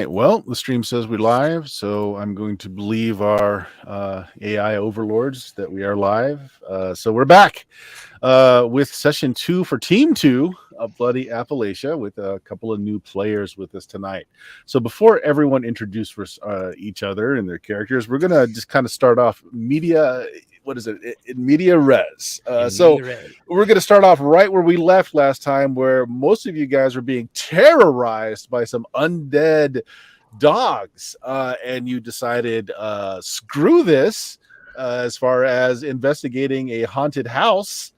right. Well, the stream says we're live, so I'm going to believe our AI overlords that we are live. So we're back with session 2 for Team 2 of Bloody Appalachia with a couple of new players with us tonight. So before everyone introduces each other and their characters, we're going to just kind of start off media. What is it? In media res. We're going to start off right where we left last time, where most of you guys were being terrorized by some undead dogs, and you decided, screw this, as far as investigating a haunted house.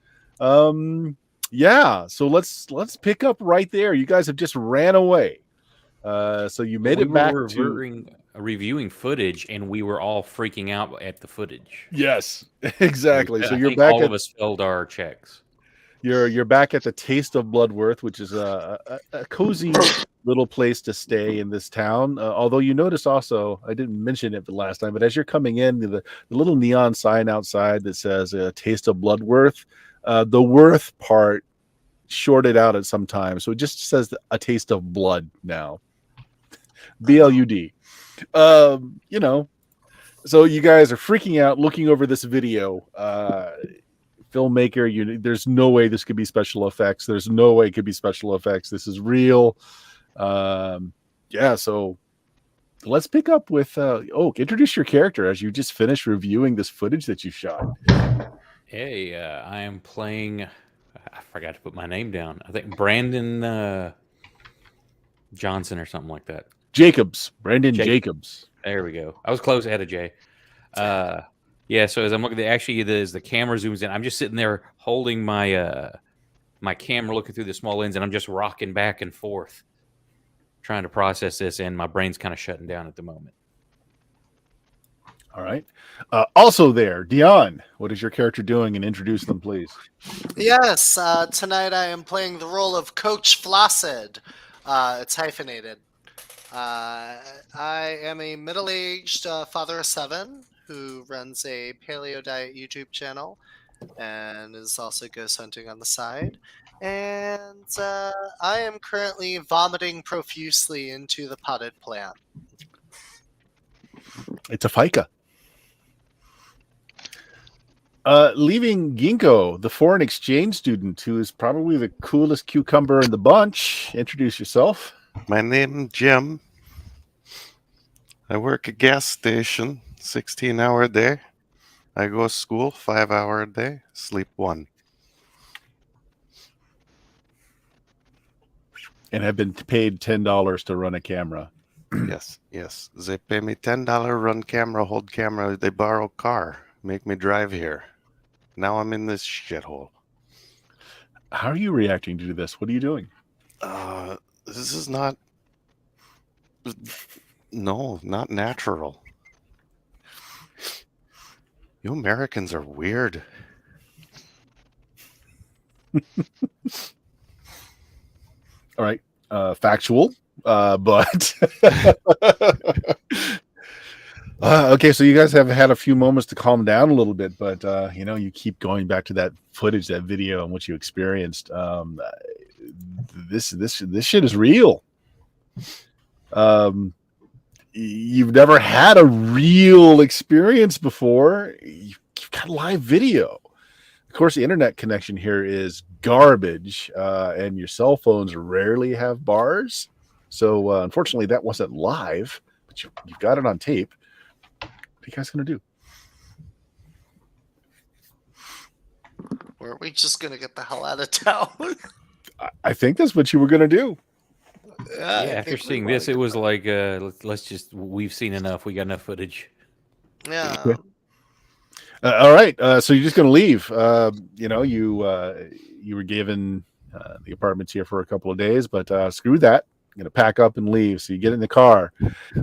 Yeah, so let's pick up right there. You guys have just ran away. So you made it back to reviewing footage, and we were all freaking out at the footage. Yes, exactly. So I you're think back all at of us failed our checks. you're back at the Taste of Bloodworth, which is a cozy little place to stay in this town. Although you notice also, I didn't mention it the last time, but as you're coming in, the little neon sign outside that says Taste of Bloodworth, the worth part shorted out at some time, so it just says a taste of blood now. BLUD. You know, so you guys are freaking out looking over this video. Filmmaker, there's no way this could be special effects. There's no way it could be special effects. This is real. Yeah, so let's pick up with introduce your character as you just finished reviewing this footage that you shot. Hey, I am playing. I forgot to put my name down. I think Brandon Johnson or something like that. Brandon Jacobs. There we go. I was close. I had a J. Yeah. So as I'm looking, as the camera zooms in, I'm just sitting there holding my my camera, looking through the small lens, and I'm just rocking back and forth, trying to process this, and my brain's kind of shutting down at the moment. All right. Also there, Dion, what is your character doing? And introduce them, please. Yes, tonight I am playing the role of Coach Flaccid. It's hyphenated. I am a middle-aged father of 7 who runs a paleo diet YouTube channel and is also ghost hunting on the side. And I am currently vomiting profusely into the potted plant. It's a FICA. Leaving Ginkgo, the foreign exchange student who is probably the coolest cucumber in the bunch. Introduce yourself. My name is Jim. I work a gas station, 16-hour a day. I go to school, 5-hour a day, sleep 1. And have been paid $10 to run a camera. Yes. They pay me $10, run camera, hold camera. They borrow car, make me drive here. Now I'm in this shithole. How are you reacting to this? What are you doing? This is not... No, not natural. You Americans are weird. All right. Factual. But... okay, so you guys have had a few moments to calm down a little bit, but you keep going back to that footage, that video, and what you experienced. This shit is real. You've never had a real experience before. You've got live video. Of course, the internet connection here is garbage, and your cell phones rarely have bars. So unfortunately, that wasn't live, but you've got it on tape. What are you guys going to do? Weren't we just going to get the hell out of town? I think that's what you were going to do. Yeah, after seeing this, it was like, we've seen enough. We got enough footage. Yeah. All right. So you're just going to leave. You were given the apartments here for a couple of days, but screw that. I'm going to pack up and leave. So you get in the car.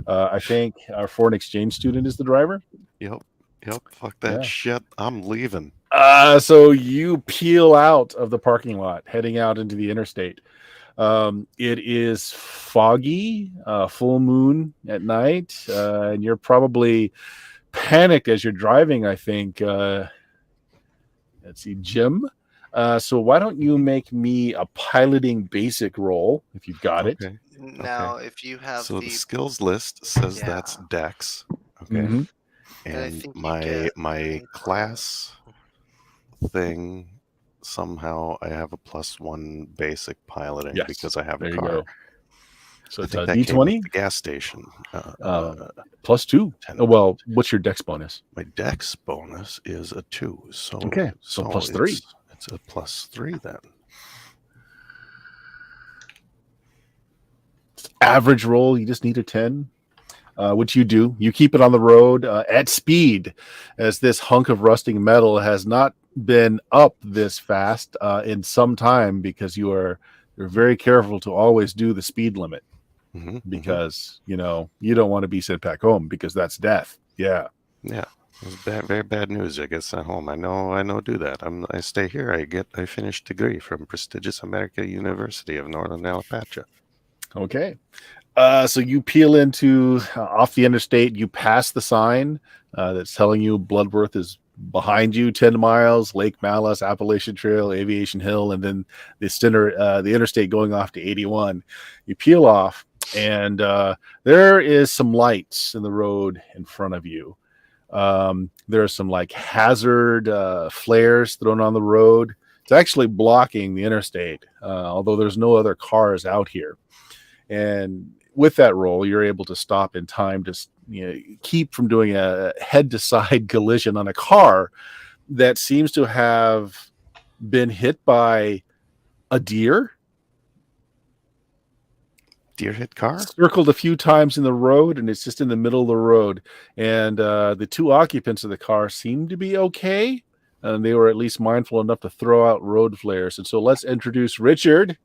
I think our foreign exchange student is the driver. Yep. Fuck that shit. I'm leaving. So you peel out of the parking lot, heading out into the interstate. It is foggy, full moon at night, and you're probably panicked as you're driving, I think. Let's see, Jim. So why don't you make me a piloting basic roll if you've got it? Okay. Now, if you have So the the skills list says Yeah. that's Dex. Okay. Mhm. And I And think you my get my increment. class thing, somehow I have a +1 basic piloting Yes, because I have there a you car. go. So I it's think a that came with D20 the gas station. +2. 10. Oh, well, what's your dex bonus? My Dex bonus is a 2, Okay, so +3. It's a +3 then. Average roll, you just need a 10. Which you do. You keep it on the road at speed, as this hunk of rusting metal has not been up this fast in some time, because you're very careful to always do the speed limit, because you don't want to be sent back home, because that's death. Yeah. Yeah. It was very bad news. I guess at home. I know. Do that. I stay here. I finished degree from prestigious American University of Northern Appalachia. Okay. So you peel into off the interstate. You pass the sign that's telling you Bloodworth is behind you, 10 miles, Lake Malice, Appalachian Trail, Aviation Hill, and then the interstate going off to 81. You peel off, and there is some lights in the road in front of you. There are some like hazard flares thrown on the road. It's actually blocking the interstate, although there's no other cars out here. And with that roll, you're able to stop in time to keep from doing a head-to-side collision on a car that seems to have been hit by a deer. Deer hit car? Circled a few times in the road, and it's just in the middle of the road. And the two occupants of the car seem to be okay. And they were at least mindful enough to throw out road flares. And so let's introduce Richard.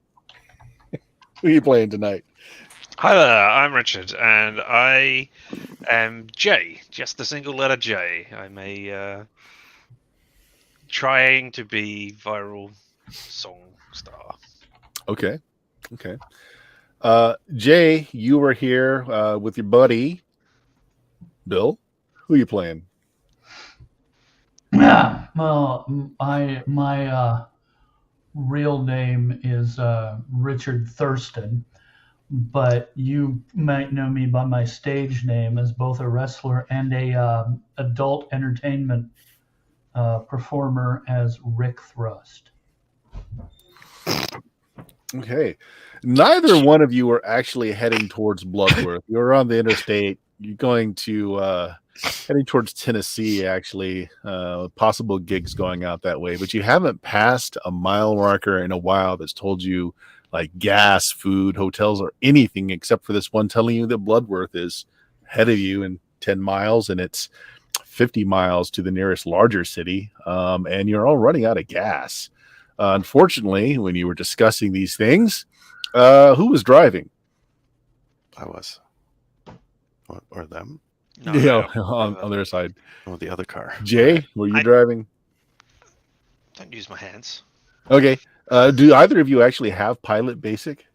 Who are you playing tonight? Hi there, I'm Richard, and I am J, just the single letter J. I'm a trying to be viral song star. Okay. Jay, you were here with your buddy Bill. Who are you playing? Yeah, well, my real name is Richard Thurston, but you might know me by my stage name as both a wrestler and a adult entertainment performer as Rick Thrust. Okay. Neither one of you are actually heading towards Bloodworth. You're on the interstate. You're going to heading towards Tennessee, actually. Possible gigs going out that way, but you haven't passed a mile marker in a while that's told you like gas, food, hotels, or anything except for this one telling you that Bloodworth is ahead of you in 10 miles, and it's 50 miles to the nearest larger city, and you're all running out of gas. Unfortunately, when you were discussing these things, who was driving? I was. Or them? No, On their side. Oh, the other car. Jay, were you driving? Don't use my hands. Okay. Do either of you actually have pilot basic?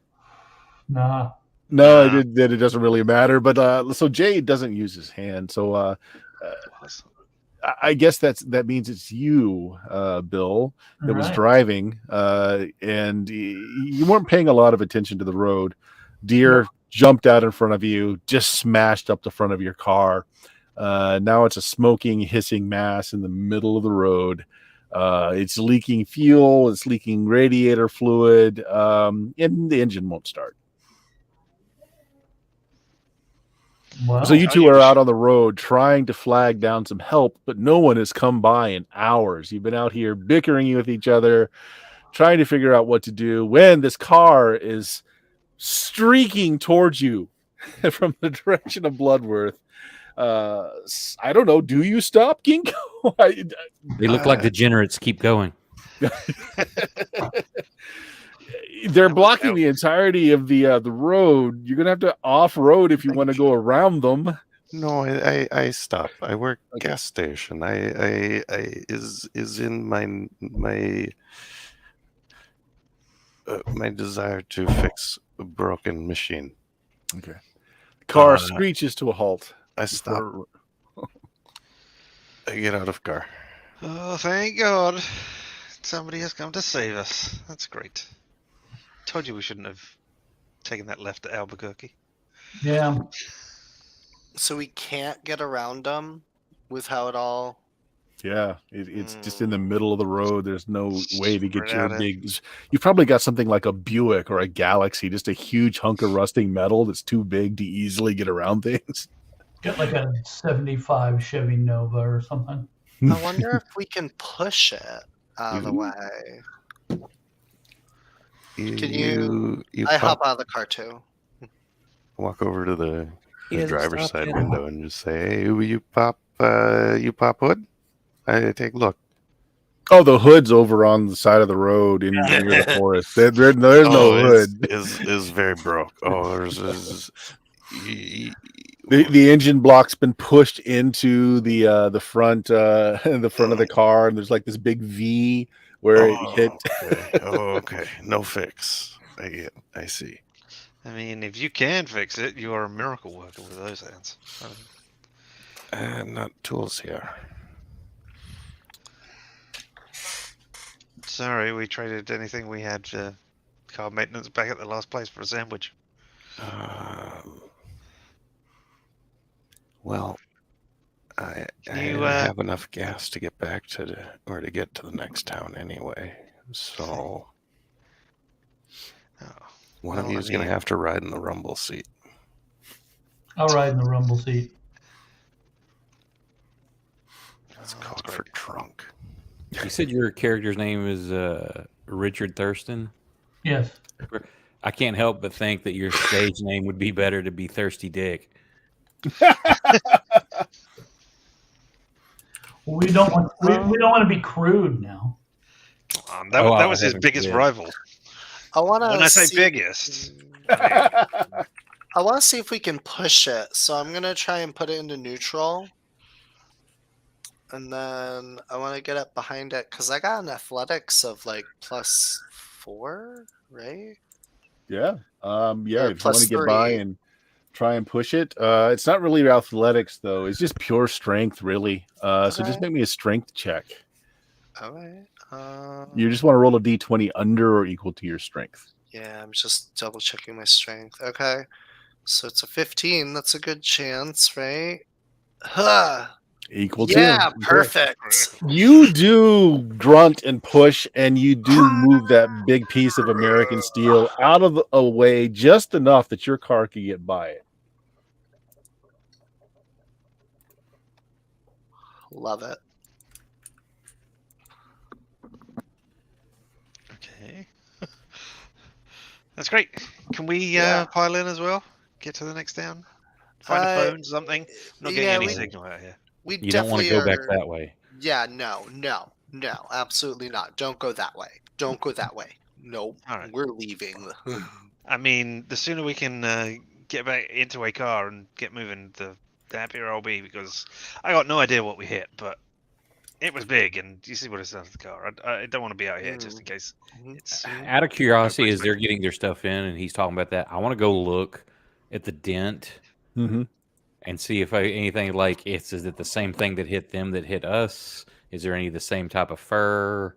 Nah. No, it doesn't really matter. But so Jay doesn't use his hand. So I guess that means it's you, Bill, that was driving, and you weren't paying a lot of attention to the road. Deer jumped out in front of you, just smashed up the front of your car. Now it's a smoking, hissing mass in the middle of the road. It's leaking fuel, it's leaking radiator fluid, and the engine won't start. Wow. So you two are out on the road trying to flag down some help, but no one has come by in hours. You've been out here bickering with each other, trying to figure out what to do, when this car is streaking towards you from the direction of Bloodworth. I don't know. Do you stop, Ginkgo? They look like degenerates. Keep going. They're blocking the entirety of the road. You're gonna have to off-road if you want to go around them. No, I stop. I work gas station. I is in my desire to fix a broken machine. Okay. Car screeches to a halt. I stop. I get out of car. Oh, thank God. Somebody has come to save us. That's great. Told you we shouldn't have taken that left at Albuquerque. Yeah. So we can't get around them with how it all. Yeah, it's just in the middle of the road. There's no way to get Spread your out it. big. You've probably got something like a Buick or a Galaxy, just a huge hunk of rusting metal that's too big to easily get around things. Get like a 75 Chevy Nova or something. I wonder if we can push it out of the way. Can you I hop out of the car too. walk over to the Yeah, driver's stop side it. window and just say, "Hey, will you pop hood? I take a look." Oh, the hood's over on the side of the road in near the forest. There's no Oh, hood. is very broke. Oh, there's The engine block's been pushed into the front the front of the car, and there's like this big V where it hit. Okay. Oh, okay. No fix. I see. I mean, if you can fix it, you are a miracle worker with those hands. Not tools here. Sorry, we traded anything we had for car maintenance back at the last place for a sandwich. Well, I You, don't have enough gas to get back to to get to the next town anyway. So one of well, you I is going to mean- have to ride in the rumble seat. I'll ride in the rumble seat. It's called for trunk. You said your character's name is Richard Thurston. Yes. I can't help but think that your stage name would be better to be Thirsty Dick. We don't want to be crude now. That was his heavens, biggest yeah. rival. I want to. When I say biggest, I want to see if we can push it. So I'm gonna try and put it into neutral, and then I want to get up behind it because I got an athletics of like +4, right? Yeah. Or If you want plus to get by 3. and try and push it, it's not really athletics though. It's just pure strength, really. So just Okay. make me a strength check. All right. You just want to roll a d20 under or equal to your strength. Yeah, I'm just double checking my strength. Okay. So it's a 15. That's a good chance, right? Huh. Equal to. Yeah, Okay. perfect. You do grunt and push, and you do move that big piece of American steel out of the way just enough that your car can get by it. Love it. okay, that's great. Can we Yeah. pile in as well? Get to the next town? Find a phone, something? Not getting yeah, any we- signal out here. We You don't want to definitely go back are- that way. Yeah, no, absolutely not. Don't go that way. Don't go that way. Nope. All right. We're leaving. I mean, the sooner we can get back into a car and get moving, the happier I'll be, because I got no idea what we hit, but it was big, and you see what it's done to the car. I don't want to be out here just in case it's... Out of curiosity, No as they're place getting their stuff in and he's talking about that, I want to go look at the dent Mm-hmm. and see if anything like is it the same thing that hit them that hit us? Is there any of the same type of fur?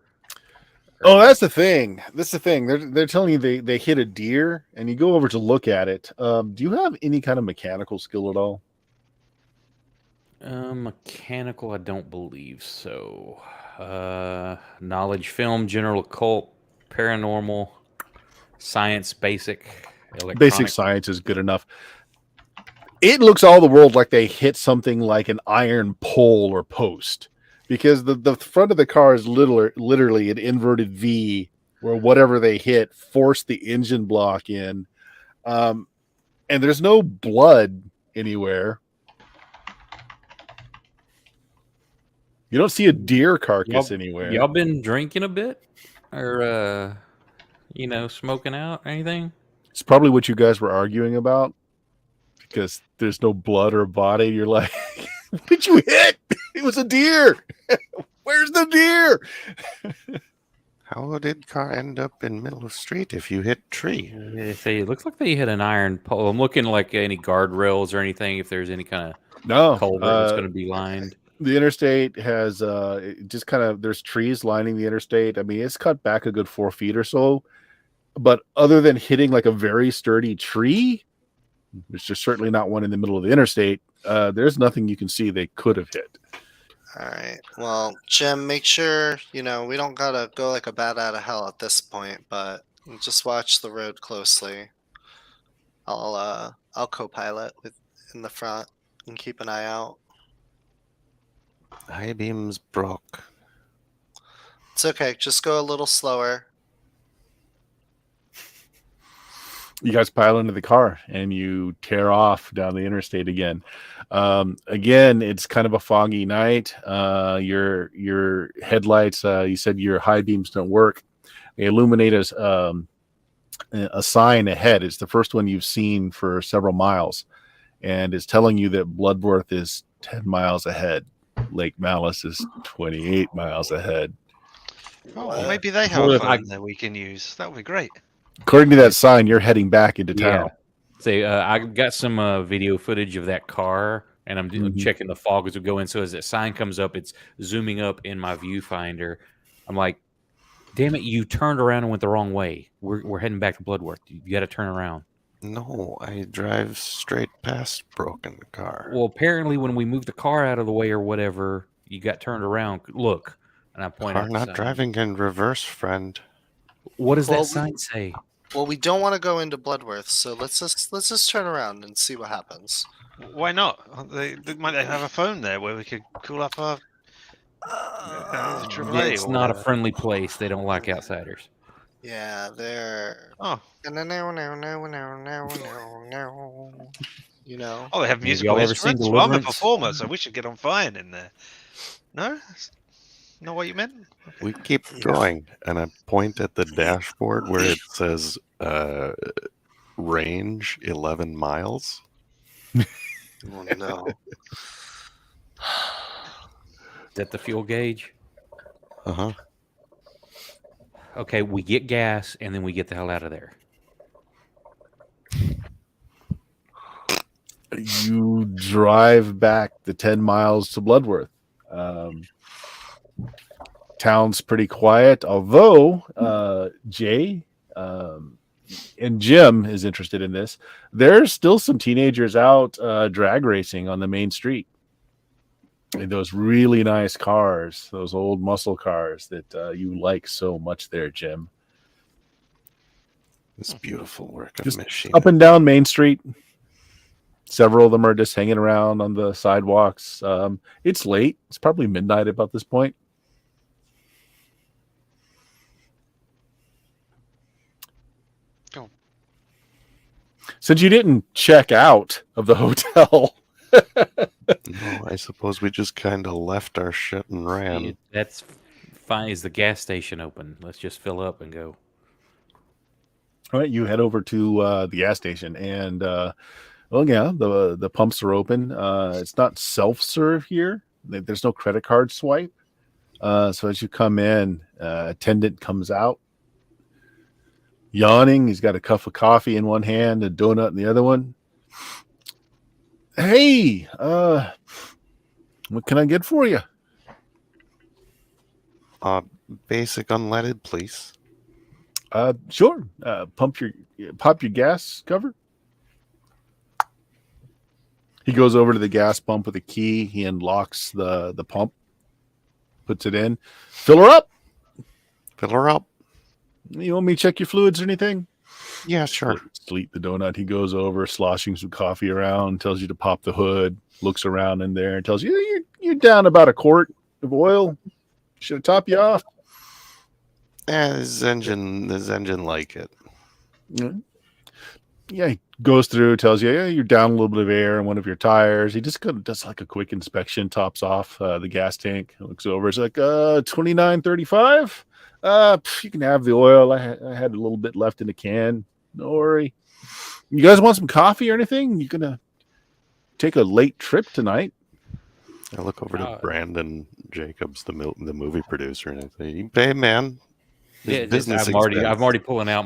Oh, that's the thing. That's the thing. They're telling you they hit a deer, and you go over to look at it. Do you have any kind of mechanical skill at all? Mechanical, I don't believe so. Knowledge, film, general occult, paranormal, science, basic, electronic. Basic science is good enough. It looks all the world like they hit something like an iron pole or post, because the front of the car is literally an inverted V where whatever they hit forced the engine block in. And there's no blood anywhere. You don't see a deer carcass anywhere. Y'all been drinking a bit, or smoking out or anything? It's probably what you guys were arguing about, because there's no blood or body. You're like, what did you hit? It was a deer. Where's the deer? How did car end up in middle of street if you hit tree? They say it looks like they hit an iron pole. I'm looking like any guardrails or anything. If there's any kind of No, culvert that's going to be lined. The interstate has just kind of, there's trees lining the interstate. I mean, it's cut back a good 4 feet or so, but other than hitting like a very sturdy tree, which is certainly not one in the middle of the interstate, there's nothing you can see they could have hit. All right. Well, Jim, make sure we don't gotta go like a bat out of hell at this point, but just watch the road closely. I'll co-pilot in the front and keep an eye out. High beams broke. It's okay. Just go a little slower. You guys pile into the car and you tear off down the interstate again. Again, it's kind of a foggy night. Your headlights, you said your high beams don't work. They illuminate a sign ahead. It's the first one you've seen for several miles, and it's telling you that Bloodworth is 10 miles ahead. Lake Malice is 28 miles ahead. Oh, well, maybe they have a phone that we can use. That would be great. According to that sign, you're heading back into town. Say, I got some video footage of that car, and I'm checking the fog as we go in. So as that sign comes up, it's zooming up in my viewfinder. I'm like, damn it, you turned around and went the wrong way. We're heading back to Bloodworth. You got to turn around. No, I drive straight past broken car. Well, apparently when we moved the car out of the way or whatever, you got turned around. Look, and I point out. Car not driving in reverse, friend. What does that sign say? Well, we don't want to go into Bloodworth, so let's just turn around and see what happens. Why not? They might have a phone there where we could call up our AAA. It's not a friendly place. They don't like outsiders. Yeah, they're. Oh. You know. Oh, they have musical instruments. Well, I'm a performer, so we should get on fine in there. No? Not what you meant? Okay. We keep going, and I point at the dashboard where it says range 11 miles. Oh, no. Is that the fuel gauge? Uh-huh. Okay, we get gas, and then we get the hell out of there. You drive back the 10 miles to Bloodworth. Town's pretty quiet, although Jay and Jim is interested in this. There's still some teenagers out drag racing on the main street. And those really nice cars, those old muscle cars that you like so much there, Jim. This beautiful work of Just machine. up and down Main Street. Several of them are just hanging around on the sidewalks. It's late. It's probably midnight about this point. Oh. Since you didn't check out of the hotel. No, I suppose we just kind of left our shit and ran. That's fine. Is the gas station open? Let's just fill up and go. All right, you head over to the gas station, and well, yeah, the pumps are open. It's not self-serve here. There's no credit card swipe. So as you come in, attendant comes out, yawning. He's got a cup of coffee in one hand, a donut in the other one. Hey, what can I get for you? Basic unleaded, please. Sure. Pop your gas cover. He goes over to the gas pump with a key. He unlocks the pump, puts it in. Fill her up. Fill her up. You want me to check your fluids or anything? Yeah, sure. Sleep the donut. He goes over, sloshing some coffee around, tells you to pop the hood, looks around in there, and tells you you're down about a quart of oil. Should I top you off? This engine like it. Yeah, he goes through, tells you, yeah, you're down a little bit of air in one of your tires. He just does like a quick inspection, tops off the gas tank, looks over. It's like $29.35. You can have the oil. I had a little bit left in the can. No worry. You guys want some coffee or anything? You gonna take a late trip tonight? I look over to Brandon Jacobs, the movie producer, and I say, "Hey, man, Yeah, I'm already pulling out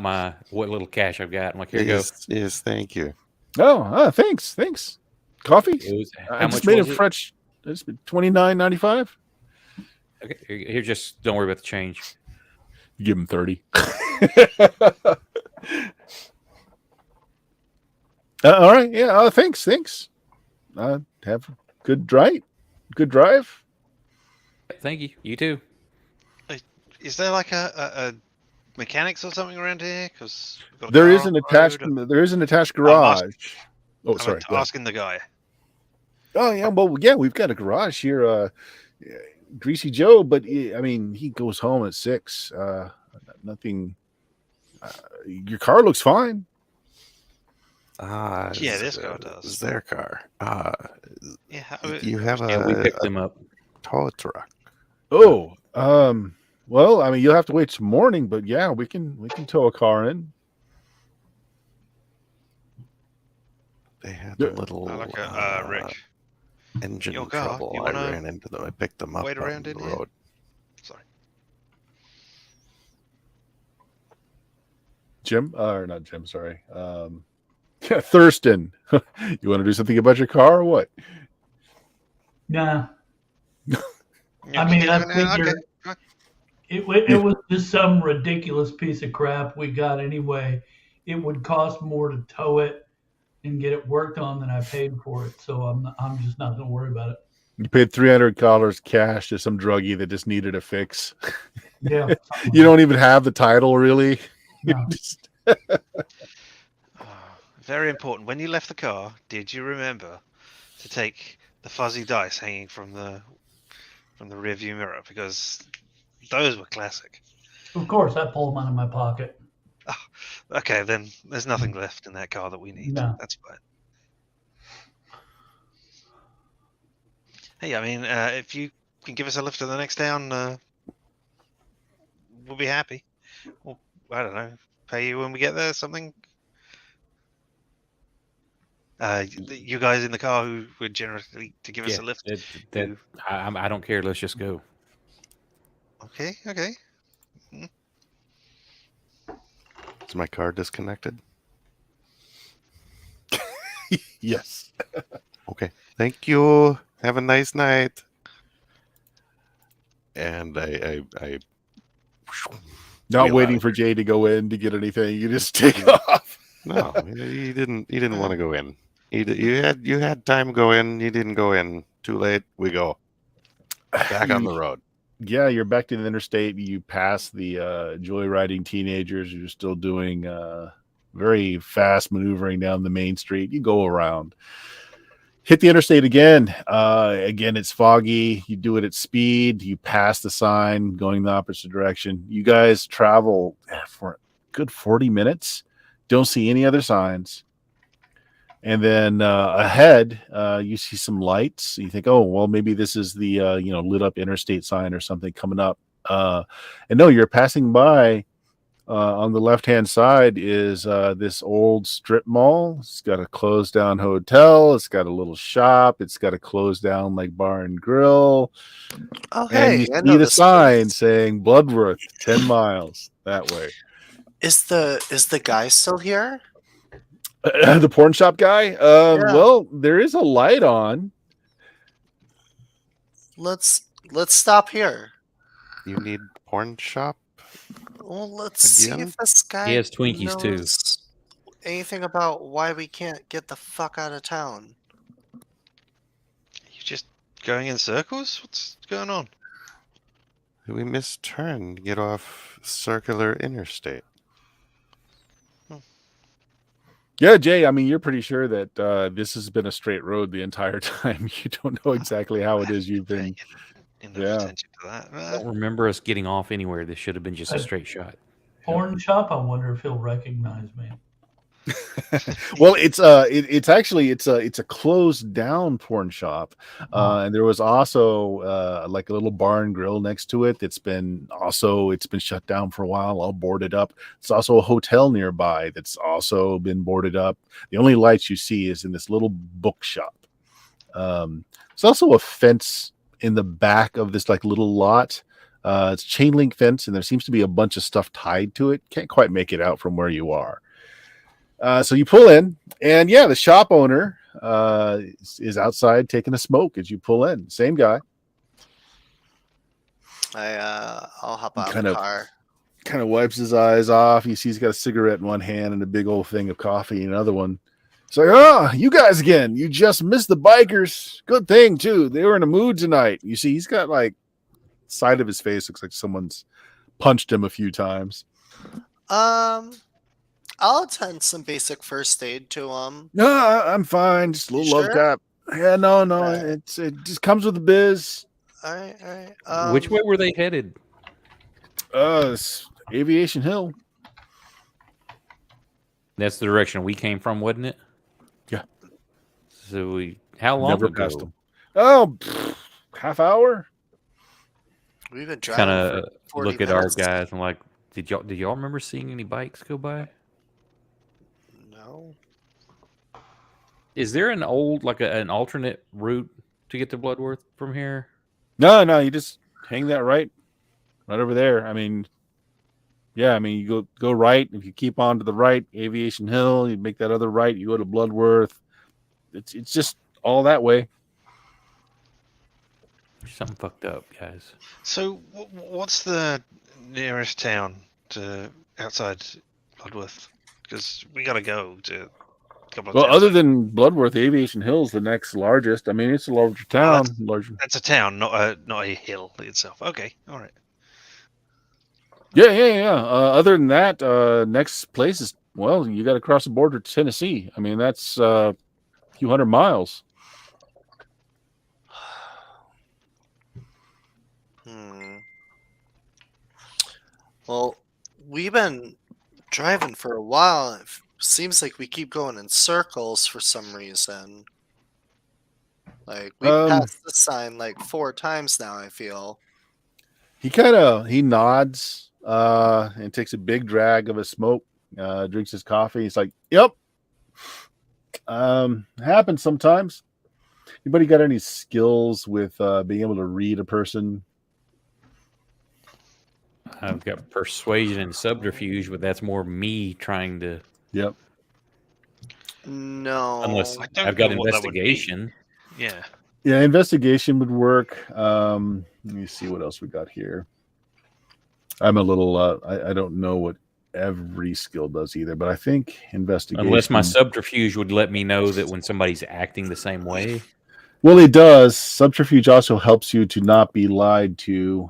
what little cash I've got. I'm like, here you go. Yes, thank you. Oh, thanks. Coffee? How I just much made was it it? fresh. It's $29.95. Okay, here, just don't worry about the change. You give him 30. All right. Yeah. Thanks. Have a good drive. Good drive. Thank you. You too. Is there like a mechanics or something around here? Because There is an attached garage. Oh, sorry. I'm asking the guy. Oh yeah. Well, yeah. We've got a garage here. Greasy Joe, but I mean, he goes home at 6. Nothing. Your car looks fine. Yeah, this car does. It's their car. Yeah, You have we picked them up. tow truck. Oh, well, I mean, you'll have to wait till morning, but yeah, we can tow a car in. They had Yeah. a little Rick. engine Your car, trouble. you I wanna ran into them. I picked them up wait on around the in here? road. Sorry. Jim, or not Jim, sorry. Thurston, you want to do something about your car or what? Nah. Yeah, I mean, I okay, figure okay. it was just some ridiculous piece of crap we got anyway. It would cost more to tow it and get it worked on than I paid for it. So I'm just not going to worry about it. You paid $300 cash to some druggie that just needed a fix. Yeah. You don't even have the title, really. No. Just- Very important. When you left the car, did you remember to take the fuzzy dice hanging from the rear view mirror? Because those were classic. Of course, I pulled them out of my pocket. Okay, then there's nothing left in that car that we need. No. That's fine. Hey, I mean, if you can give us a lift to the next town, we'll be happy. Well, I don't know, pay you when we get there, something. You guys in the car who were generously to give us a lift. I don't care. Let's just go. Okay. Is my car disconnected? yes. Okay. Thank you. Have a nice night. And I Not wheel waiting out. for Jay to go in to get anything. You just take off. No, he didn't want to go in. You had time to go in. You didn't go in. Too late. We go back on the road. Yeah, you're back to the interstate. You pass the joyriding teenagers. You're still doing very fast maneuvering down the main street. You go around. Hit the interstate again. Again, it's foggy. You do it at speed. You pass the sign going the opposite direction. You guys travel for a good 40 minutes. Don't see any other signs. And then ahead, you see some lights. You think, oh, well, maybe this is the lit up interstate sign or something coming up. And no, you're passing by. On the left-hand side is this old strip mall. It's got a closed down hotel. It's got a little shop. It's got a closed down like bar and grill. Oh, And hey, you I see know the this sign place. saying Bloodworth, 10 miles that way. Is the guy still here? The porn shop guy? Well, there is a light on. Let's stop here. You need porn shop? Well, let's see Again? if this guy He has Twinkies, too. knows anything about why we can't get the fuck out of town. You just going in circles? What's going on? We misturned to get off circular interstate. Yeah, Jay, I mean, you're pretty sure that this has been a straight road the entire time. You don't know exactly how it is you've been. Enough Yeah. attention to that. I don't remember us getting off anywhere. This should have been just a straight shot. Porn shop. I wonder if he'll recognize me. Well, it's actually a closed down porn shop, and there was also like a little bar and grill next to it that's been shut down for a while, all boarded up. It's also a hotel nearby that's also been boarded up. The only lights you see is in this little bookshop. There's also a fence in the back of this like little lot. It's chain link fence, and there seems to be a bunch of stuff tied to it. Can't quite make it out from where you are. So you pull in, and yeah, the shop owner is outside taking a smoke as you pull in. Same guy. I'll hop out of Kind the of- car. Kind of wipes his eyes off. You see he's got a cigarette in one hand and a big old thing of coffee in another one. It's like, oh, you guys again. You just missed the bikers. Good thing, too. They were in a mood tonight. You see, he's got like side of his face looks like someone's punched him a few times. I'll attend some basic first aid to him. No, I'm fine. Just a little You love sure? tap. Yeah, no. Right. It just comes with the biz. All right. Which way were they headed? It's Aviation Hill. That's the direction we came from, wasn't it? Yeah. So how long Never ago? passed him. Oh, half hour. We've been driving Kind for of 40 look at our minutes. guys and like, did y'all remember seeing any bikes go by? No. Is there an old an alternate route to get to Bloodworth from here? No. You just hang that right over there. I mean, yeah. I mean, you go right. If you keep on to the right, Aviation Hill. You make that other right. You go to Bloodworth. It's just all that way. There's something fucked up, guys. So, what's the nearest town to outside Bloodworth? Because we got to go to a couple of Well, towns. other than Bloodworth, Aviation Hill is the next largest. I mean, it's a larger town. That's a town, not a hill itself. Okay, all right. Yeah. Other than that, next place is, well, you got to cross the border to Tennessee. I mean, that's a few hundred miles. Well, we've been driving for a while. It seems like we keep going in circles for some reason. Like we passed this sign like 4 times now, I feel. He nods and takes a big drag of a smoke, drinks his coffee. He's like, yep. Happens sometimes. Anybody got any skills with being able to read a person? I've got persuasion and subterfuge, but that's more me trying to. Yep. No. Unless I don't I've got know what that would be. investigation. Yeah. Yeah, investigation would work. Let me see what else we got here. I'm a little I don't know what every skill does either, but I think investigation. Unless my subterfuge would let me know that when somebody's acting the same way. Well, it does. Subterfuge also helps you to not be lied to.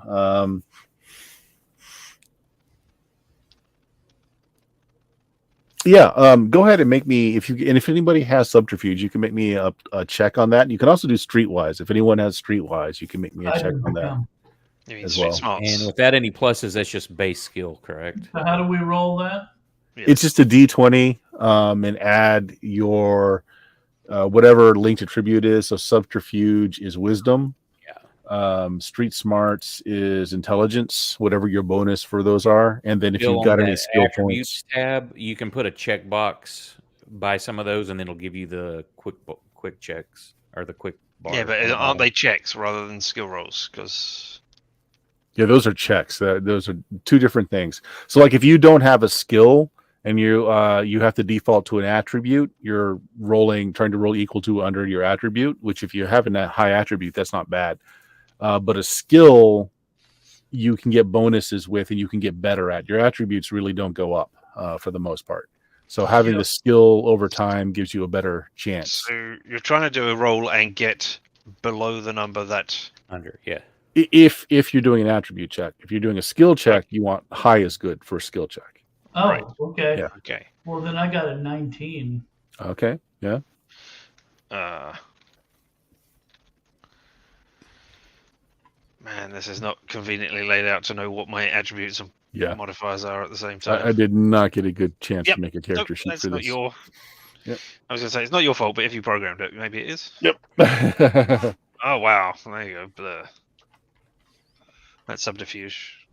Go ahead and make me if anybody has subterfuge, you can make me a check on that. You can also do streetwise. If anyone has streetwise, you can make me a check on that. You mean As street well. smarts? And without any pluses, that's just base skill, correct? So how do we roll that? Yes. It's just a D20 and add your whatever linked attribute is. So subterfuge is wisdom. Street smarts is intelligence, whatever your bonus for those are. And then if Skill you've on got any that skill attributes points. tab, you can put a checkbox by some of those, and then it'll give you the quick checks or the quick bar. Yeah, but on the aren't bottom. they checks rather than skill rolls? Because Yeah, those are checks. Those are two different things. So like if you don't have a skill and you have to default to an attribute, you're trying to roll equal to under your attribute, which if you have a high attribute, that's not bad. But a skill you can get bonuses with and you can get better at. Your attributes really don't go up for the most part. So having the skill over time gives you a better chance. so you're trying to do a roll and get below the number that. Under, yeah. If you're doing an attribute check. If you're doing a skill check, you want high is good for a skill check. Oh, Right. okay. Yeah. Okay. Well, then I got a 19. Okay. Yeah. Man, this is not conveniently laid out to know what my attributes and Yeah. modifiers are at the same time. I did not get a good chance Yep. to make a Nope, character sheet that's for not this. your. Yep. I was going to say it's not your fault, but if you programmed it, maybe it is. Yep. Oh wow, there you go. Blur. That's subterfuge.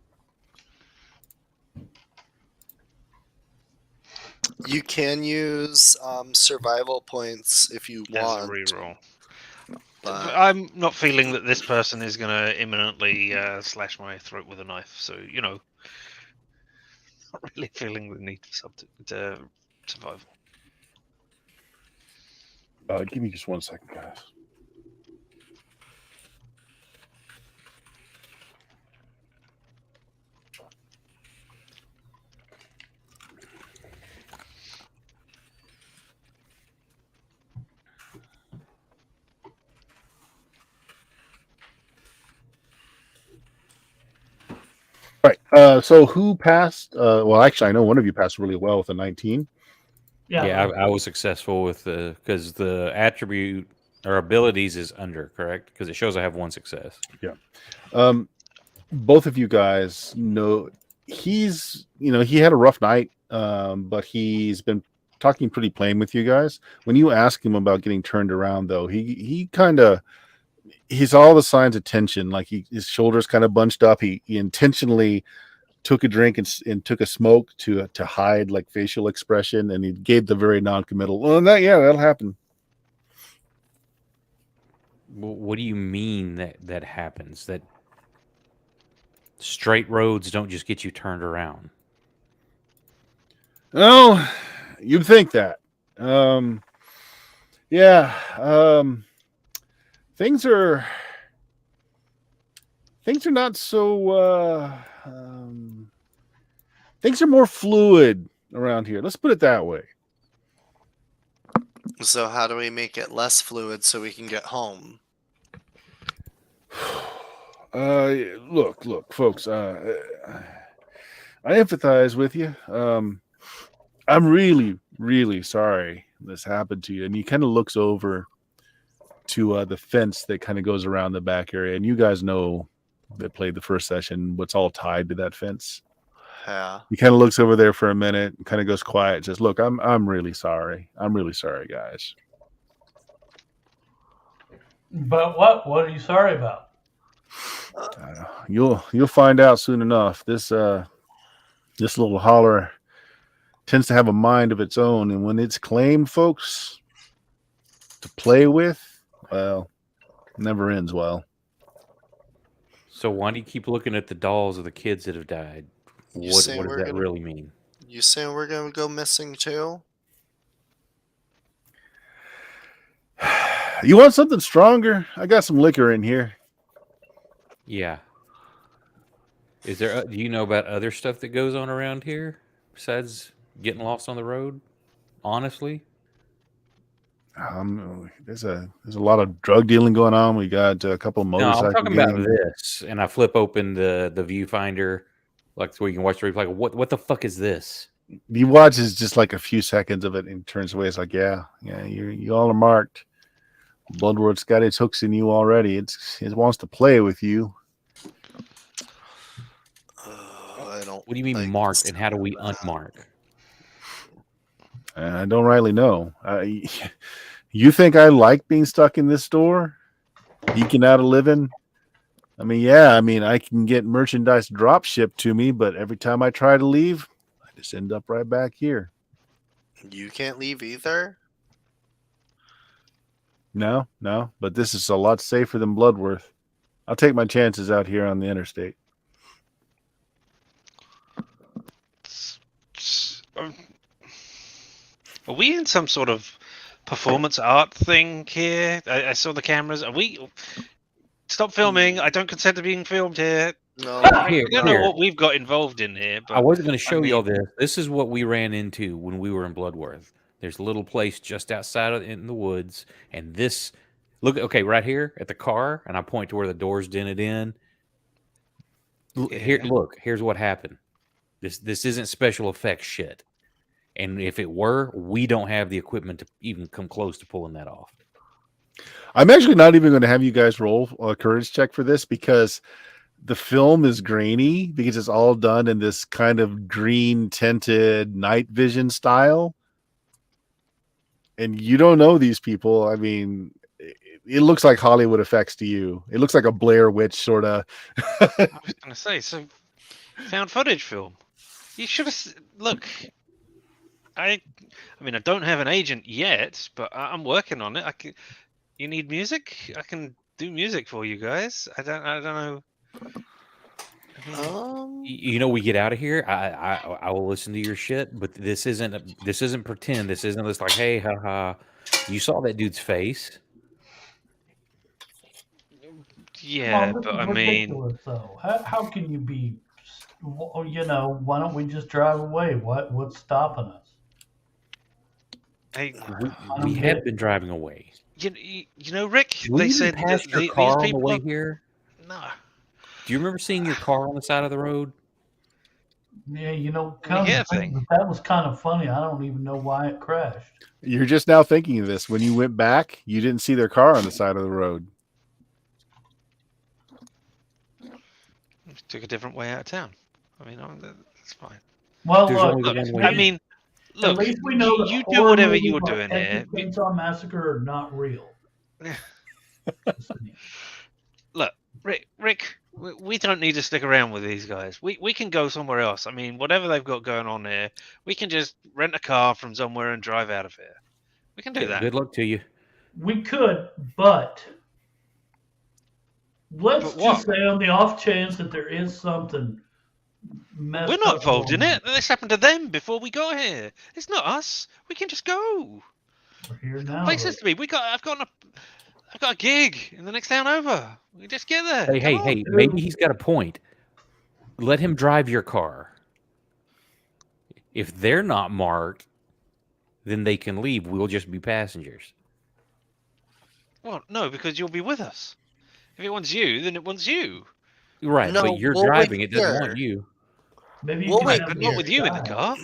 You can use survival points if you As a want. reroll. But I'm not feeling that this person is going to imminently slash my throat with a knife. So not really feeling the need for survival. Give me just 1 second, guys. Right. So who passed? Well, actually, I know one of you passed really well with a 19. Yeah, I was successful with because the attribute or abilities is under, correct? Because it shows I have 1 success. Both of you guys know he's, he had a rough night, but he's been talking pretty plain with you guys. When you ask him about getting turned around, though, he kind of, he's all the signs of tension. Like his shoulders kind of bunched up. He intentionally took a drink and took a smoke to hide like facial expression, and he gave the very non-committal. Well, that'll happen. What do you mean that happens? That straight roads don't just get you turned around? Oh, you'd think that. Yeah. Things are not so. Things are more fluid around here. Let's put it that way. So how do we make it less fluid so we can get home? Look, folks. I empathize with you. I'm really, really sorry this happened to you. And he kind of looks over to the fence that kind of goes around the back area. And you guys know that played the first session what's all tied to that fence. Yeah. He kind of looks over there for a minute and kind of goes quiet. Says, "Look, I'm really sorry. I'm really sorry, guys." But what? What are you sorry about? You'll find out soon enough. This little holler tends to have a mind of its own, and when it's claimed, folks, to play with, well, never ends well. So why do you keep looking at the dolls of the kids that have died? What does that really mean? You saying we're gonna go missing too? You want something stronger? I got some liquor in here. Yeah. Is there? Do you know about other stuff that goes on around here besides getting lost on the road? Honestly, There's a lot of drug dealing going on. We got a couple of no. motorcycle I'm talking about gangs. this, and I flip open the viewfinder, like where you can watch the replay. What the fuck is this? He watches just like a few seconds of it and turns away. It's like, yeah, you all are marked. Bloodworth's got its hooks in you already. It wants to play with you. I don't. What do you mean marked, and how do we unmark? I don't rightly know. You think I like being stuck in this store, eking out a living? I mean, I can get merchandise drop shipped to me, but every time I try to leave, I just end up right back here. You can't leave either? No, but this is a lot safer than Bloodworth. I'll take my chances out here on the interstate. Are we in some sort of performance art thing here? I saw the cameras. Are we? Stop filming! I don't consent to being filmed here. No. I don't know what we've got involved in here. But I wasn't going to show y'all this. This is what we ran into when we were in Bloodworth. There's a little place just outside in the woods, and this. Look, okay, right here at the car, and I point to where the door's dented in. Here, look. Here's what happened. This isn't special effects shit. And if it were, we don't have the equipment to even come close to pulling that off. I'm actually not even going to have you guys roll a courage check for this because the film is grainy because it's all done in this kind of green tinted night vision style. And you don't know these people. I mean, it looks like Hollywood effects to you. It looks like a Blair Witch sort of. I was going to say, so found footage film. You should have look. I mean, I don't have an agent yet, but I'm working on it. You need music? I can do music for you guys. I don't know. You know, we get out of here. I will listen to your shit, but this isn't pretend. This isn't just like, hey, haha, You saw that dude's face. Yeah, This but is I mean, ridiculous, though. How can you be? Why don't we just drive away? What's stopping us? hey, We don't had get- been driving away. you know, Rick. Will They you even said that pass your these car on the people. way here? No, Do you remember seeing your car on the side of the road? Yeah, When you hear a thing. that was kind of funny. I don't even know why it crashed. You're just now thinking of this. When you went back, you didn't see their car on the side of the road. took a different way out of town. I mean, that's fine. Well, There's look, only the Look, one way. I mean, at look. least we know that you do horror whatever movies you're like doing Texas here. Chainsaw Massacre are not real. Look, Rick, we don't need to stick around with these guys. We can go somewhere else. I mean, whatever they've got going on here, we can just rent a car from somewhere and drive out of here. We can do that. Good luck to you. We could, but let's But what? just say on the off chance that there is something messed We're not up involved in going it. This happened to them before we got here. It's not us. We can just go. on. We're here now. Places to be. I've got a gig in the next town over. We just get there. Hey, Come hey, on. hey! Maybe he's got a point. Let him drive your car. If they're not marked, then they can leave. We'll just be passengers. Well, no, because you'll be with us. If it wants you, then it wants you. Right, No, but you're we'll driving. wait It doesn't here. want you. Maybe you We'll can wait have But the not with you in the guy. car.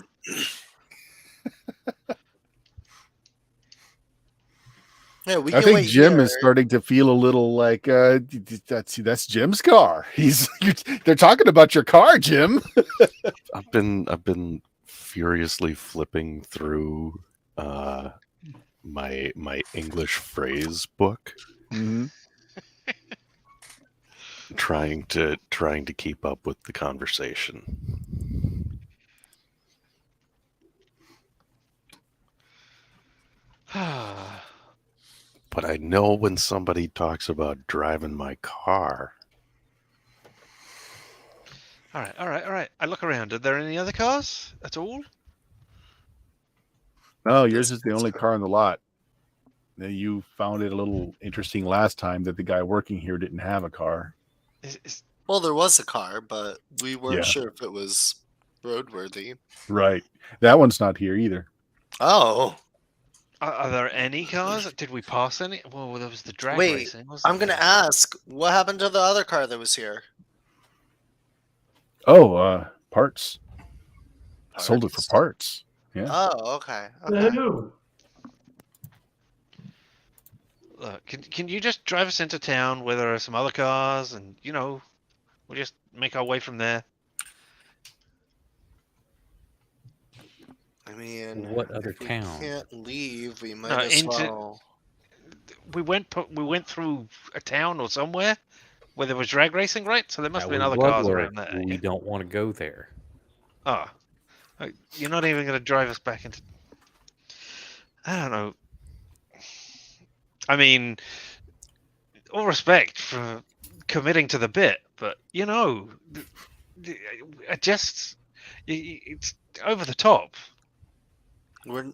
Yeah, we I can think wait Jim here. is starting to feel a little like that's Jim's car. They're talking about your car, Jim. I've been furiously flipping through my English phrase book, Mm-hmm. trying to keep up with the conversation. But I know when somebody talks about driving my car. All right. I look around. Are there any other cars at all? No, yours is the only car in the lot. Now, you found it a little interesting last time that the guy working here didn't have a car. Well, there was a car, but we weren't Yeah. sure if it was roadworthy. Right. That one's not here either. Oh, Are there any cars? Did we pass any? Well, there was the drag wait. racing. Wasn't I'm gonna there? ask, what happened to the other car that was here? Oh, parts. I sold it for parts. Yeah. Oh, okay. Okay. Woohoo. Look, can you just drive us into town where there are some other cars, and we'll just make our way from there. I mean, What other if we town? can't leave, we might No, as into- well. We went through a town or somewhere where there was drag racing, right? So there must That have been was other cars Bloodworth. around there. We don't want to go there. Oh, you're not even going to drive us back into. I don't know. I mean, all respect for committing to the bit, but it's over the top.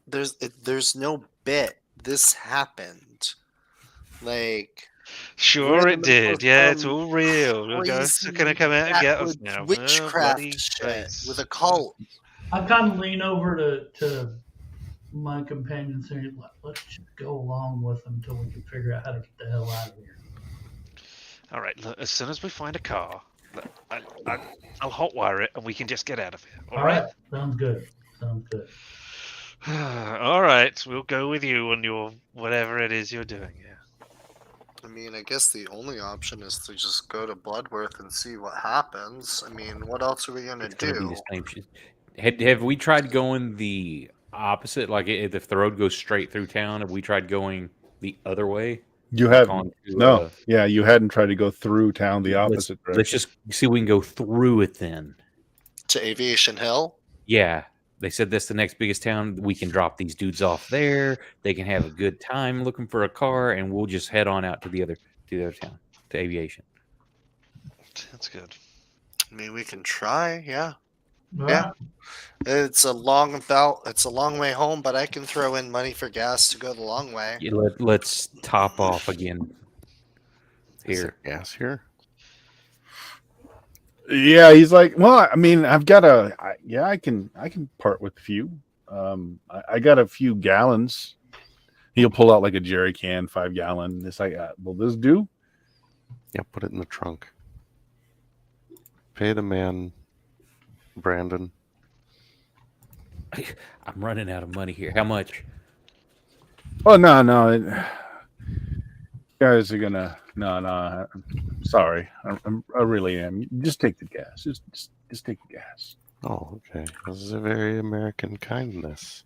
There's no bit. This happened. Like, Sure, We're it in the middle did. of Yeah, it's some all real. The ghosts are going to come out and get us backwoods now. Oh, witchcraft bloody shit Christ. with a cult. I kind of lean over to my companion saying, let's just go along with them until we can figure out how to get the hell out of here. All right, look, as soon as we find a car, I'll hotwire it and we can just get out of here. All right. Sounds good. Sounds good. All right, we'll go with you on your whatever it is you're doing. Yeah. I mean, I guess the only option is to just go to Bloodworth and see what happens. I mean, what else are we gonna It's going to be do? the same shit. Have we tried going the opposite? Like if the road goes straight through town, have we tried going the other way? You have onto, no. Yeah, you hadn't tried to go through town the opposite direction. Let's just see if we can go through it then. To Aviation Hill? Yeah. They said that's the next biggest town. We can drop these dudes off there. They can have a good time looking for a car, and we'll just head on out to the other town, to Aviation. That's good. I mean, we can try, yeah. Yeah. It's a long belt. It's a long way home, but I can throw in money for gas to go the long way. Yeah, let's top off again. Is Here. there gas here? Yeah, he's like, well, I mean, I've got I can part with a few. I got a few gallons. He'll pull out like a jerry can, 5-gallon. It's like, will this do? Yeah, put it in the trunk. Pay the man, Brandon. I'm running out of money here. How much? Oh no, guys are gonna no. Sorry, I really am. Just take the gas. Just take the gas. Oh, okay. This is a very American kindness.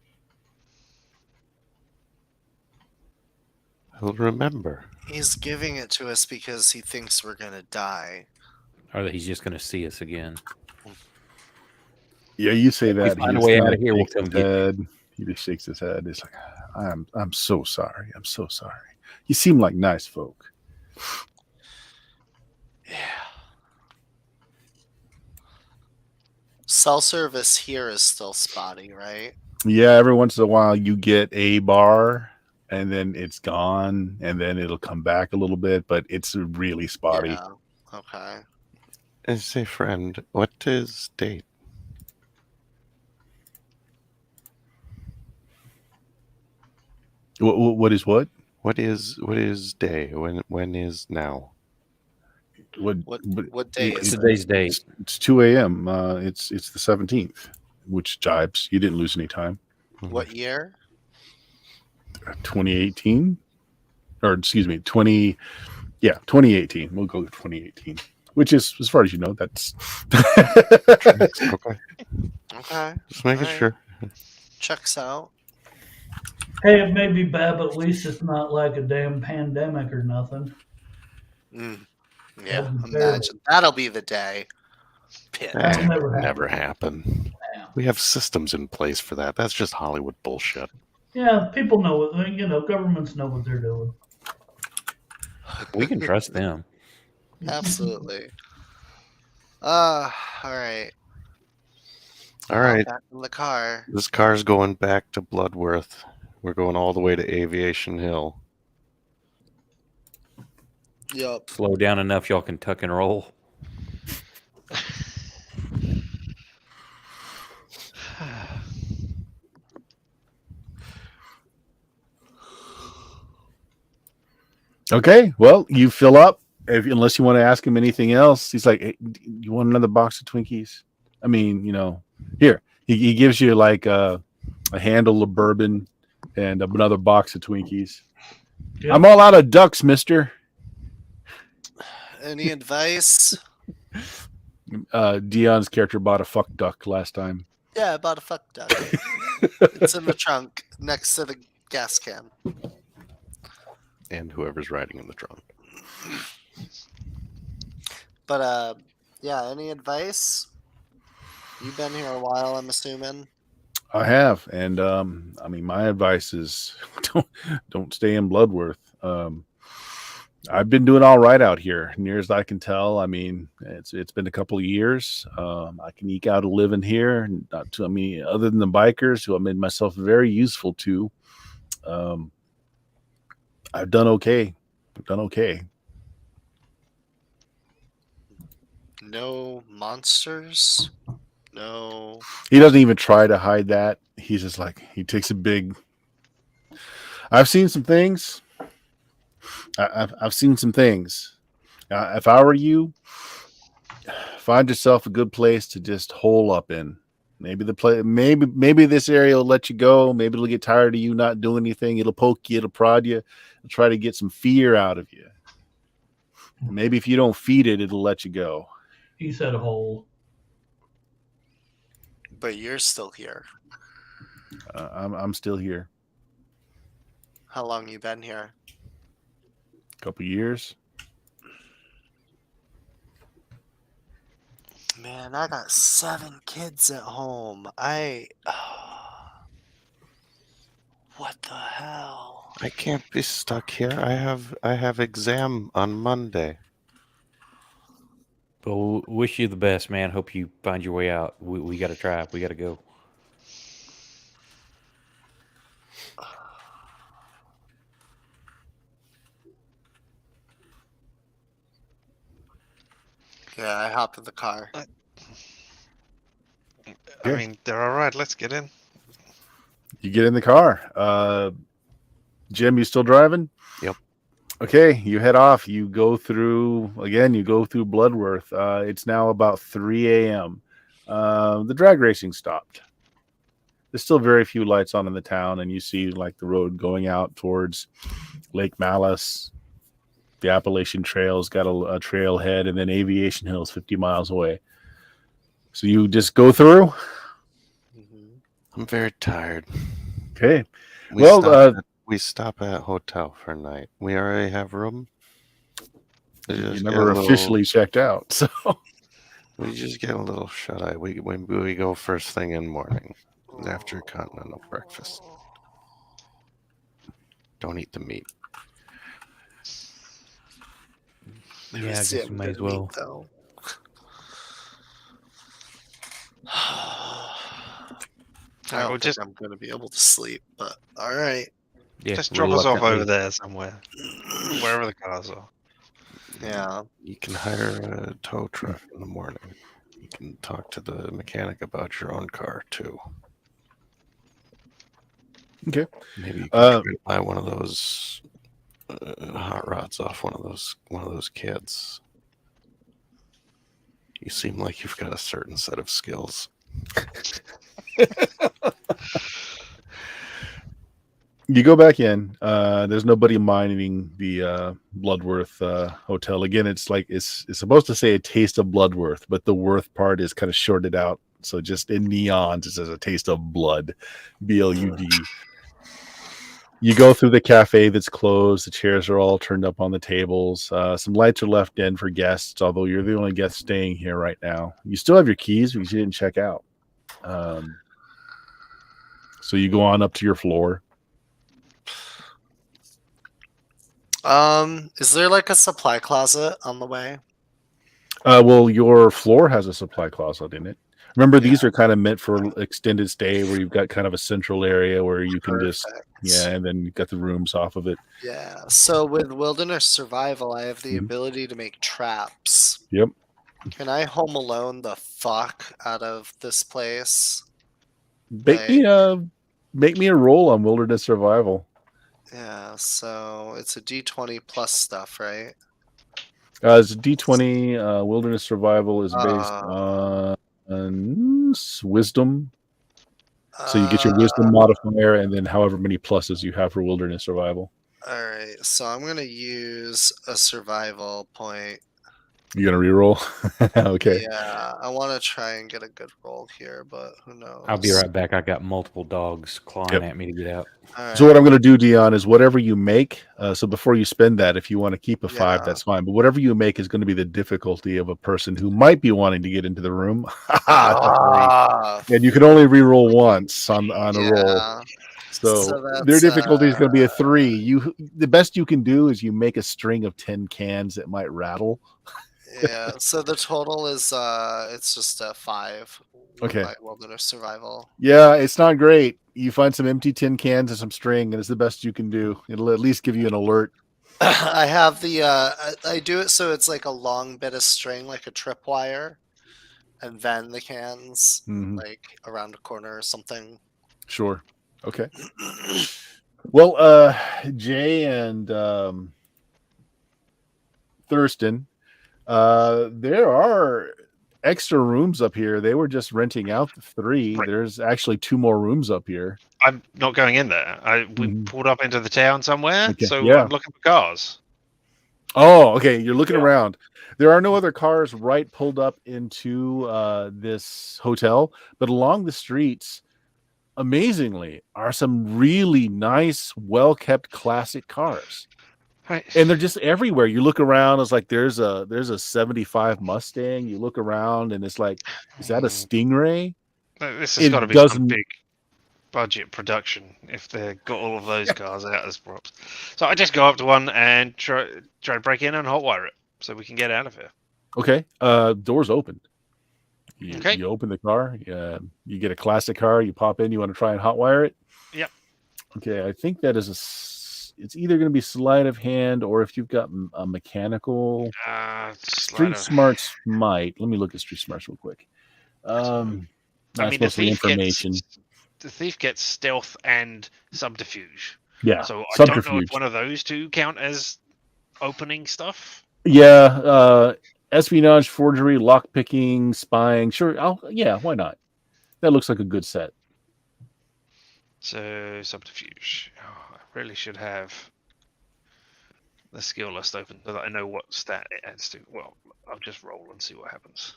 He'll remember. He's giving it to us because he thinks we're gonna die. Or that he's just going to see us again. Yeah, you say If we that. find a just way kinda out of here, we'll shakes come his get you. head. He just shakes his head. It's like, I'm so sorry. I'm so sorry. You seem like nice folk. Yeah. Cell service here is still spotty, right? Yeah, every once in a while you get a bar and then it's gone and then it'll come back a little bit, but it's really spotty. Yeah. Okay. Say, friend, what is date? What is what? What is day? When is now? What day What's is it? today's date? It's 2 a.m. It's the 17th, which jibes. You didn't lose any time. What year? 2018, or excuse me, 2018. We'll go with 2018, which is, as far as you know, that's Okay. Okay. Just making Alright. sure. Checks out. Hey, it may be bad, but at least it's not like a damn pandemic or nothing. Yeah, That'd be imagine. That'll be the day. Pit. That'll That never would happen. never happen. Yeah. We have systems in place for that. That's just Hollywood bullshit. Yeah, people know what governments know what they're doing. We can trust them. Absolutely. All right. All right. Back in the car. This car's going back to Bloodworth. We're going all the way to Aviation Hill. Yup. Slow down enough, y'all can tuck and roll. okay. Well, you fill up. Unless you want to ask him anything else, he's like, hey, "You want another box of Twinkies?" I mean, here he gives you like a handle of bourbon and another box of Twinkies. Yep. I'm all out of ducks, Mister. Any advice? Dion's character bought a fuck duck last time. Yeah, I bought a fuck duck. It's in the trunk next to the gas can. And whoever's riding in the trunk. But yeah, any advice? You've been here a while, I'm assuming. I have, and I mean, my advice is don't stay in Bloodworth. I've been doing all right out here, near as I can tell. I mean, it's been a couple of years. I can eke out a living here. Not to, I mean, other than the bikers, who I made myself very useful to. I've done okay. No monsters? No. He doesn't even try to hide that. He's just like, he takes a big. I've seen some things. I've seen some things. If I were you, find yourself a good place to just hole up in. Maybe maybe this area will let you go. Maybe it'll get tired of you not doing anything. It'll poke you. It'll prod you. It'll try to get some fear out of you. Maybe if you don't feed it, it'll let you go. He said hole. But you're still here. I'm still here. How long you been here? A couple years. Man, I got 7 kids at home. What the hell? I can't be stuck here. I have exam on Monday. Well, wish you the best, man. Hope you find your way out. We got to try. We got to go. Yeah, I hop in the car. I Okay. mean, they're all right. Let's get in. You get in the car. Jim, you still driving? Yep. Okay, you head off. You go through Bloodworth. It's now about 3 a.m. The drag racing stopped. There's still very few lights on in the town, and you see like the road going out towards Lake Malice. The Appalachian Trail's got a trailhead, and then Aviation Hill's 50 miles away. So you just go through. Mhm. I'm very tired. Okay. We Well, we stop at hotel for a night. We already have room. We You just never get a little- officially checked out, so We just get a little shut eye. We go first thing in the morning after a continental breakfast. Don't eat the meat. Maybe Yeah, I see guess I'm you may as gonna meet, well. though. I Alright, don't we'll think just I'm gonna be able to sleep, but all right. Yeah, just drop us off reluctantly. over there somewhere, wherever the cars are. Yeah. You can hire a tow truck in the morning. You can talk to the mechanic about your own car too. okay. Maybe you can try to buy one of those hot rods off one of those kids. You seem like you've got a certain set of skills. You go back in. There's nobody minding the Bloodworth hotel. Again, it's supposed to say a taste of Bloodworth, but the Worth part is kind of shorted out. So just in neons, it says a taste of blood, BLUD. You go through the cafe that's closed. The chairs are all turned up on the tables. Some lights are left in for guests, although you're the only guest staying here right now. You still have your keys because you didn't check out. So you go on up to your floor. Is there like a supply closet on the way? Well, your floor has a supply closet in it. Remember, Yeah. these are kind of meant for extended stay, where you've got kind of a central area where you can just Perfect. and then you've got the rooms off of it. Yeah. So with wilderness survival, I have the Mhm. ability to make traps. Yep. Can I home alone the fuck out of this place? Make me a roll on wilderness survival. Yeah. So it's a D20 plus stuff, right? It's a D20. Wilderness survival is based Uh, on wisdom. So you get your wisdom modifier, and then however many pluses you have for wilderness survival. All right. So I'm gonna use a survival point. You gonna reroll? Okay. Yeah, I want to try and get a good roll here, but who knows? I'll be right back. I got multiple dogs clawing at me to get out. All So what right. I'm going to do, Dion, is whatever you make. So before you spend that, if you want to keep a 5, Yeah. that's fine. But whatever you make is going to be the difficulty of a person who might be wanting to get into the room. Ah, And you can only re-roll once on a roll. yeah. So So their that's, difficulty is going to be a 3. The best you can do is you make a string of 10 cans that might rattle. Yeah. So the total is it's just a 5. with Okay. My wilderness survival. Yeah, it's not great. You find some empty tin cans and some string, and it's the best you can do. It'll at least give you an alert. I have the I do it so it's like a long bit of string, like a tripwire, and then the cans Mhm. like around a corner or something. Sure. Okay. Well, Jay and Thurston, there are extra rooms up here. They were just renting out the 3. Right. There's actually 2 more rooms up here. I'm not going in there. We Mhm. pulled up into the town somewhere, Okay, so yeah. I'm looking for cars. Oh, okay. You're looking Yeah. around. There are no other cars right pulled up into this hotel, but along the streets, amazingly, are some really nice, well-kept classic cars. Right. And they're just everywhere. You look around, it's like there's a 75 Mustang. You look around and it's like, is that a Stingray? This has It got to be some doesn't- big budget production if they've got all of those cars out as props. So I just go up to one and try to break in and hotwire it so we can get out of here. Okay. Doors open. Okay. You open the car. You get a classic car. You pop in. You want to try and hotwire it? Yep. Okay. I think that is it's either going to be sleight of hand or if you've got a mechanical. Street Smarts might. Let me look at Street Smarts real quick. That's mostly information. The thief gets stealth and subterfuge. Yeah. So I subterfuge. don't know if one of those two count as opening stuff. Yeah. Espionage, forgery, lockpicking, spying. Sure. Yeah. Why not? That looks like a good set. So subterfuge. Oh, I really should have the skill list open so that I know what stat it adds to. Well, I'll just roll and see what happens.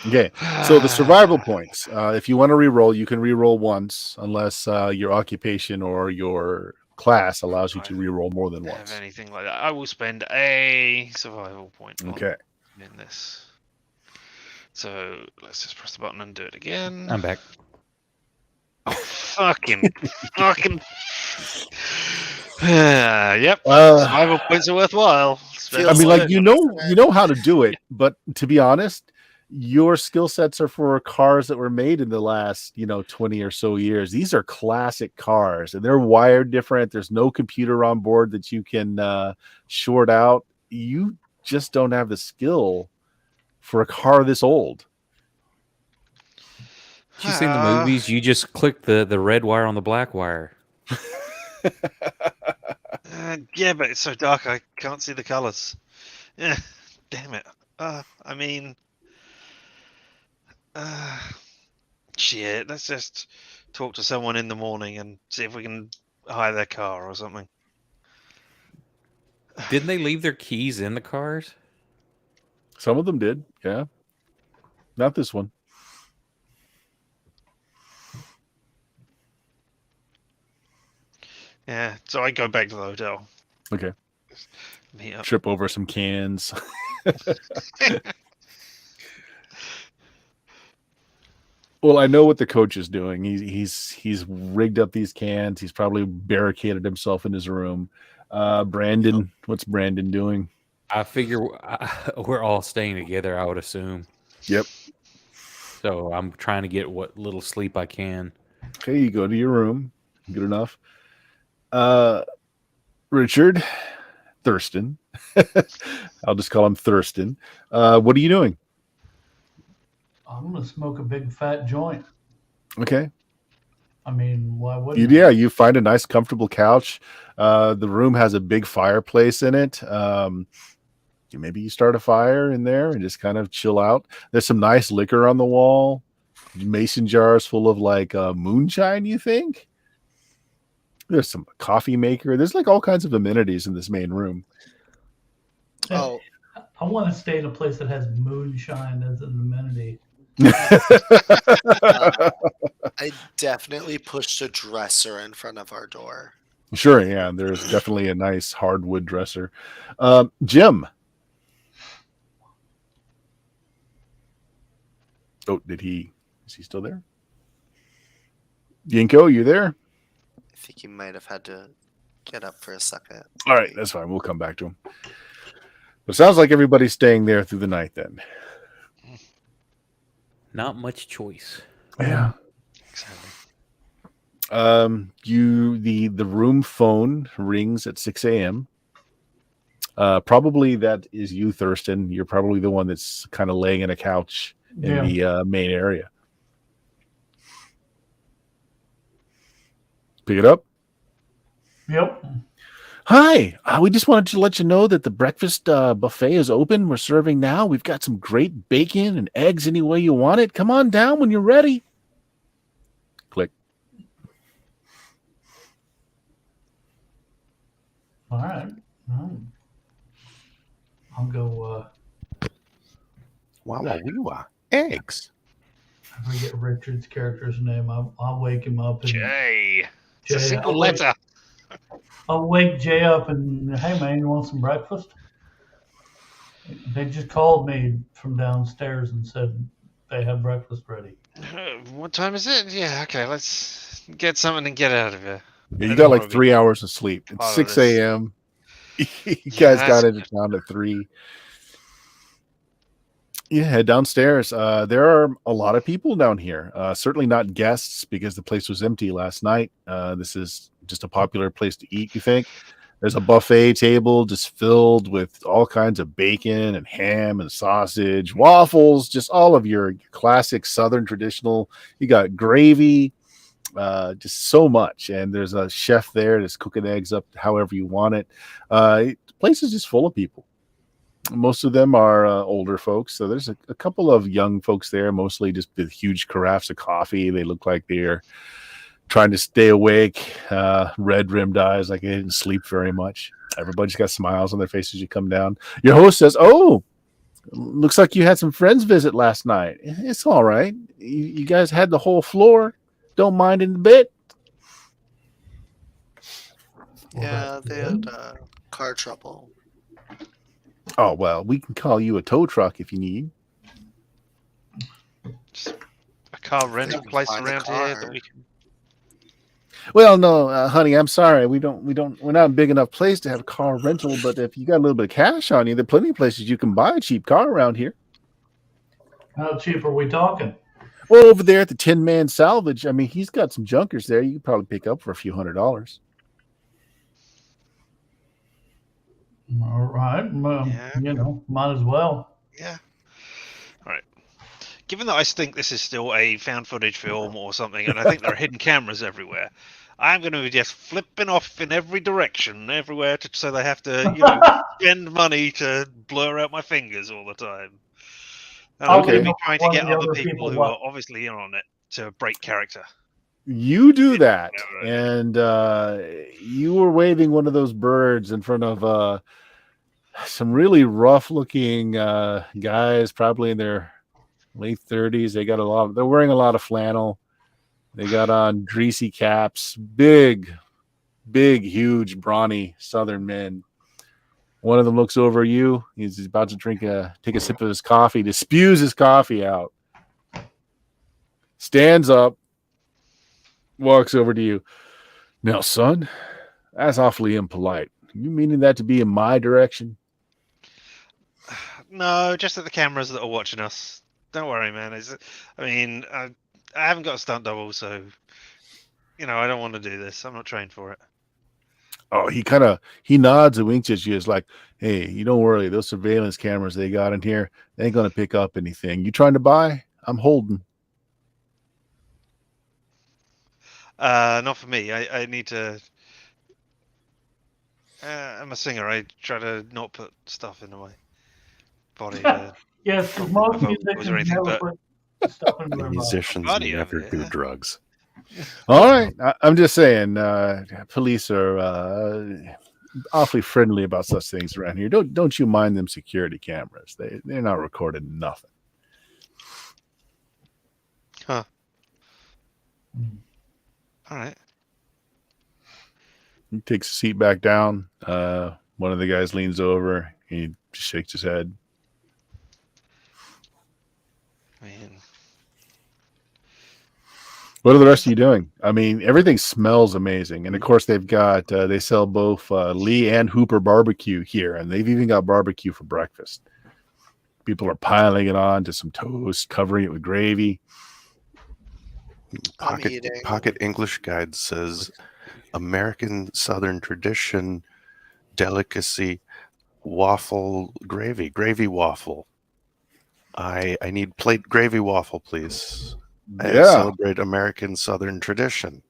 Okay, so the survival points. If you want to re-roll, you can re-roll once, unless your occupation or your class allows you to re-roll more than once. Have anything like that? I will spend a survival point. Okay. In this. So let's just press the button and do it again. I'm back. Oh, fucking. Yep. Survival points are worthwhile. I mean, like you know how to do it, but to be honest, your skill sets are for cars that were made in the last 20 or so years. These are classic cars, and they're wired different. There's no computer on board that you can short out. You just don't have the skill for a car this old. You've seen the movies. You just click the red wire on the black wire. Yeah, but it's so dark I can't see the colors. Yeah, damn it. I mean, shit. Let's just talk to someone in the morning and see if we can hire their car or something. Didn't they leave their keys in the cars? Some of them did, yeah. Not this one. Yeah, so I go back to the hotel. Okay. Meet up. Trip over some cans. Well, I know what the coach is doing. He's rigged up these cans. He's probably barricaded himself in his room. Brandon, what's Brandon doing? I figure we're all staying together, I would assume. Yep. So I'm trying to get what little sleep I can. Okay, you go to your room. Good enough. Richard, Thurston. I'll just call him Thurston. What are you doing? I'm gonna smoke a big fat joint. Okay. I mean, why wouldn't Yeah, you find a nice comfortable couch. The room has a big fireplace in it. Maybe you start a fire in there and just kind of chill out. There's some nice liquor on the wall. Mason jars full of like moonshine, you think? There's some coffee maker. There's like all kinds of amenities in this main room. Oh, I want to stay in a place that has moonshine as an amenity. I definitely pushed a dresser in front of our door. Sure, yeah. There's definitely a nice hardwood dresser. Jim. Oh, is he still there? Yinko, you there? I think he might have had to get up for a second. All right, that's fine. We'll come back to him. It sounds like everybody's staying there through the night then. Not much choice. Yeah. Exactly. The room phone rings at 6 a.m. Probably that is you, Thurston. You're probably the one that's kind of laying in a couch in the main area. Pick it up. Yep. Hi, we just wanted to let you know that the breakfast buffet is open. We're serving now. We've got some great bacon and eggs any way you want it. Come on down when you're ready. Click. All right. I'll go. Wow. Eggs. I forget Richard's character's name. I'll wake him up. And Jay. It's a Jay, single letter. I'll wake Jay up and, hey, man, you want some breakfast? They just called me from downstairs and said they have breakfast ready. What time is it? Yeah, okay, let's get something and get out of here. Yeah, you I got don't like wanna be 3 hours of sleep. It's part of 6 this. a.m. You Yeah, guys got that's into town at 3. Yeah, head downstairs. There are a lot of people down here. Certainly not guests because the place was empty last night. This is just a popular place to eat, we think. There's a buffet table just filled with all kinds of bacon and ham and sausage, waffles, just all of your classic Southern traditional. You got gravy, just so much. And there's a chef there that's cooking eggs up however you want it. The place is just full of people. Most of them are older folks. So there's a couple of young folks there, mostly just with huge carafes of coffee. They look like they're trying to stay awake, red rimmed eyes, like they didn't sleep very much. Everybody's got smiles on their faces as you come down. Your host says, "Oh, looks like you had some friends visit last night. It's all right. You guys had the whole floor. Don't mind in a bit." Well, Yeah, that's they good. had car trouble. Oh, well, we can call you a tow truck if you need. Just a car rental can place find a around here that car. we can. Well, no, honey, I'm sorry. We're not a big enough place to have car rental, but if you got a little bit of cash on you, there are plenty of places you can buy a cheap car around here. How cheap are we talking? Well, over there at the Tin Man Salvage, I mean, he's got some junkers there you could probably pick up for a few $100s. All right. Yeah. Might as well. Yeah. All right. Given that I think this is still a found footage film or something, and I think there are hidden cameras everywhere, I'm going to be just flipping off in every direction, everywhere, so they have to, spend money to blur out my fingers all the time. And I'm going to Okay. be trying to One get of the other other people people who what? are obviously in on it to break character. You do that, Whatever I do. and you were waving one of those birds in front of some really rough-looking guys, probably in their late 30s. They're wearing a lot of flannel. They got on greasy caps, big, huge, brawny Southern men. One of them looks over at you. He's about to take a sip of his coffee, just spews his coffee out. Stands up, walks over to you. "Now, son, that's awfully impolite. You meaning that to be in my direction?" No, just at the cameras that are watching us. Don't worry, man. I haven't got a stunt double, so I don't want to do this. I'm not trained for it. Oh, he nods and winks at you. It's like, "Hey, you don't worry. Those surveillance cameras they got in here, they ain't gonna pick up anything. You trying to buy? I'm holding." Not for me. I need to. I'm a singer. I try to not put stuff into my body. Yes, because My most vocals or musicians anything, never but put stuff in their body. Musicians Body never of it, do yeah. drugs. All right, I'm just saying. Police are awfully friendly about such things around here. Don't you mind them security cameras? They're not recording nothing. Huh. All right. He takes a seat back down. One of the guys leans over. He just shakes his head. Man. What are the rest of you doing? I mean, everything smells amazing. And of course, they sell both Lee and Hooper barbecue here, and they've even got barbecue for breakfast. People are piling it on to some toast, covering it with gravy. I'm eating. Pocket English Guide says American Southern tradition delicacy waffle gravy waffle. I need plate gravy waffle, please. I Yeah. celebrate American Southern tradition.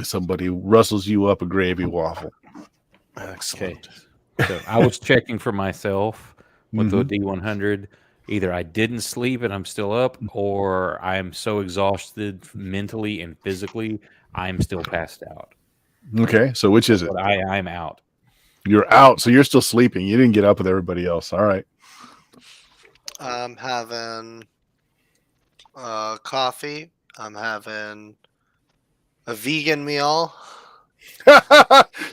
Somebody rustles you up a gravy waffle. Excellent. So I was checking for myself with the Mhm. D100. Either I didn't sleep and I'm still up, or I'm so exhausted mentally and physically, I'm still passed out. Okay, so which is it? But I'm out. You're out, so you're still sleeping. You didn't get up with everybody else. All right. I'm having coffee. I'm having a vegan meal.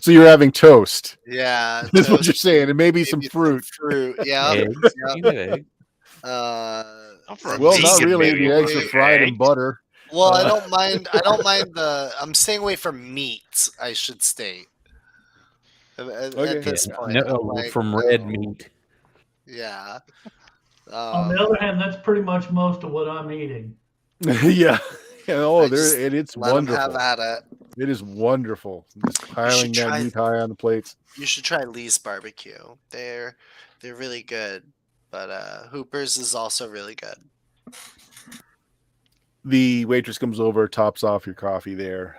So you're having toast. Yeah, That's what toast, you're saying, and maybe some maybe fruit. fruit. Yeah. Eggs. Yep. You know, egg. For a Well, not vegan really. meal, The eggs are fried in eggs. butter. Well, I don't mind. I don't mind the. I'm staying away from meat. I should state. Okay. At this Yeah, point, I'm like, from red no. meat. Yeah. On the other hand, that's pretty much most of what I'm eating. Yeah. Oh, just it's let them have wonderful. at it. It is wonderful. Just piling that try- meat high on the plates. You should try Lee's barbecue. They're really good. But Hooper's is also really good. The waitress comes over, tops off your coffee there,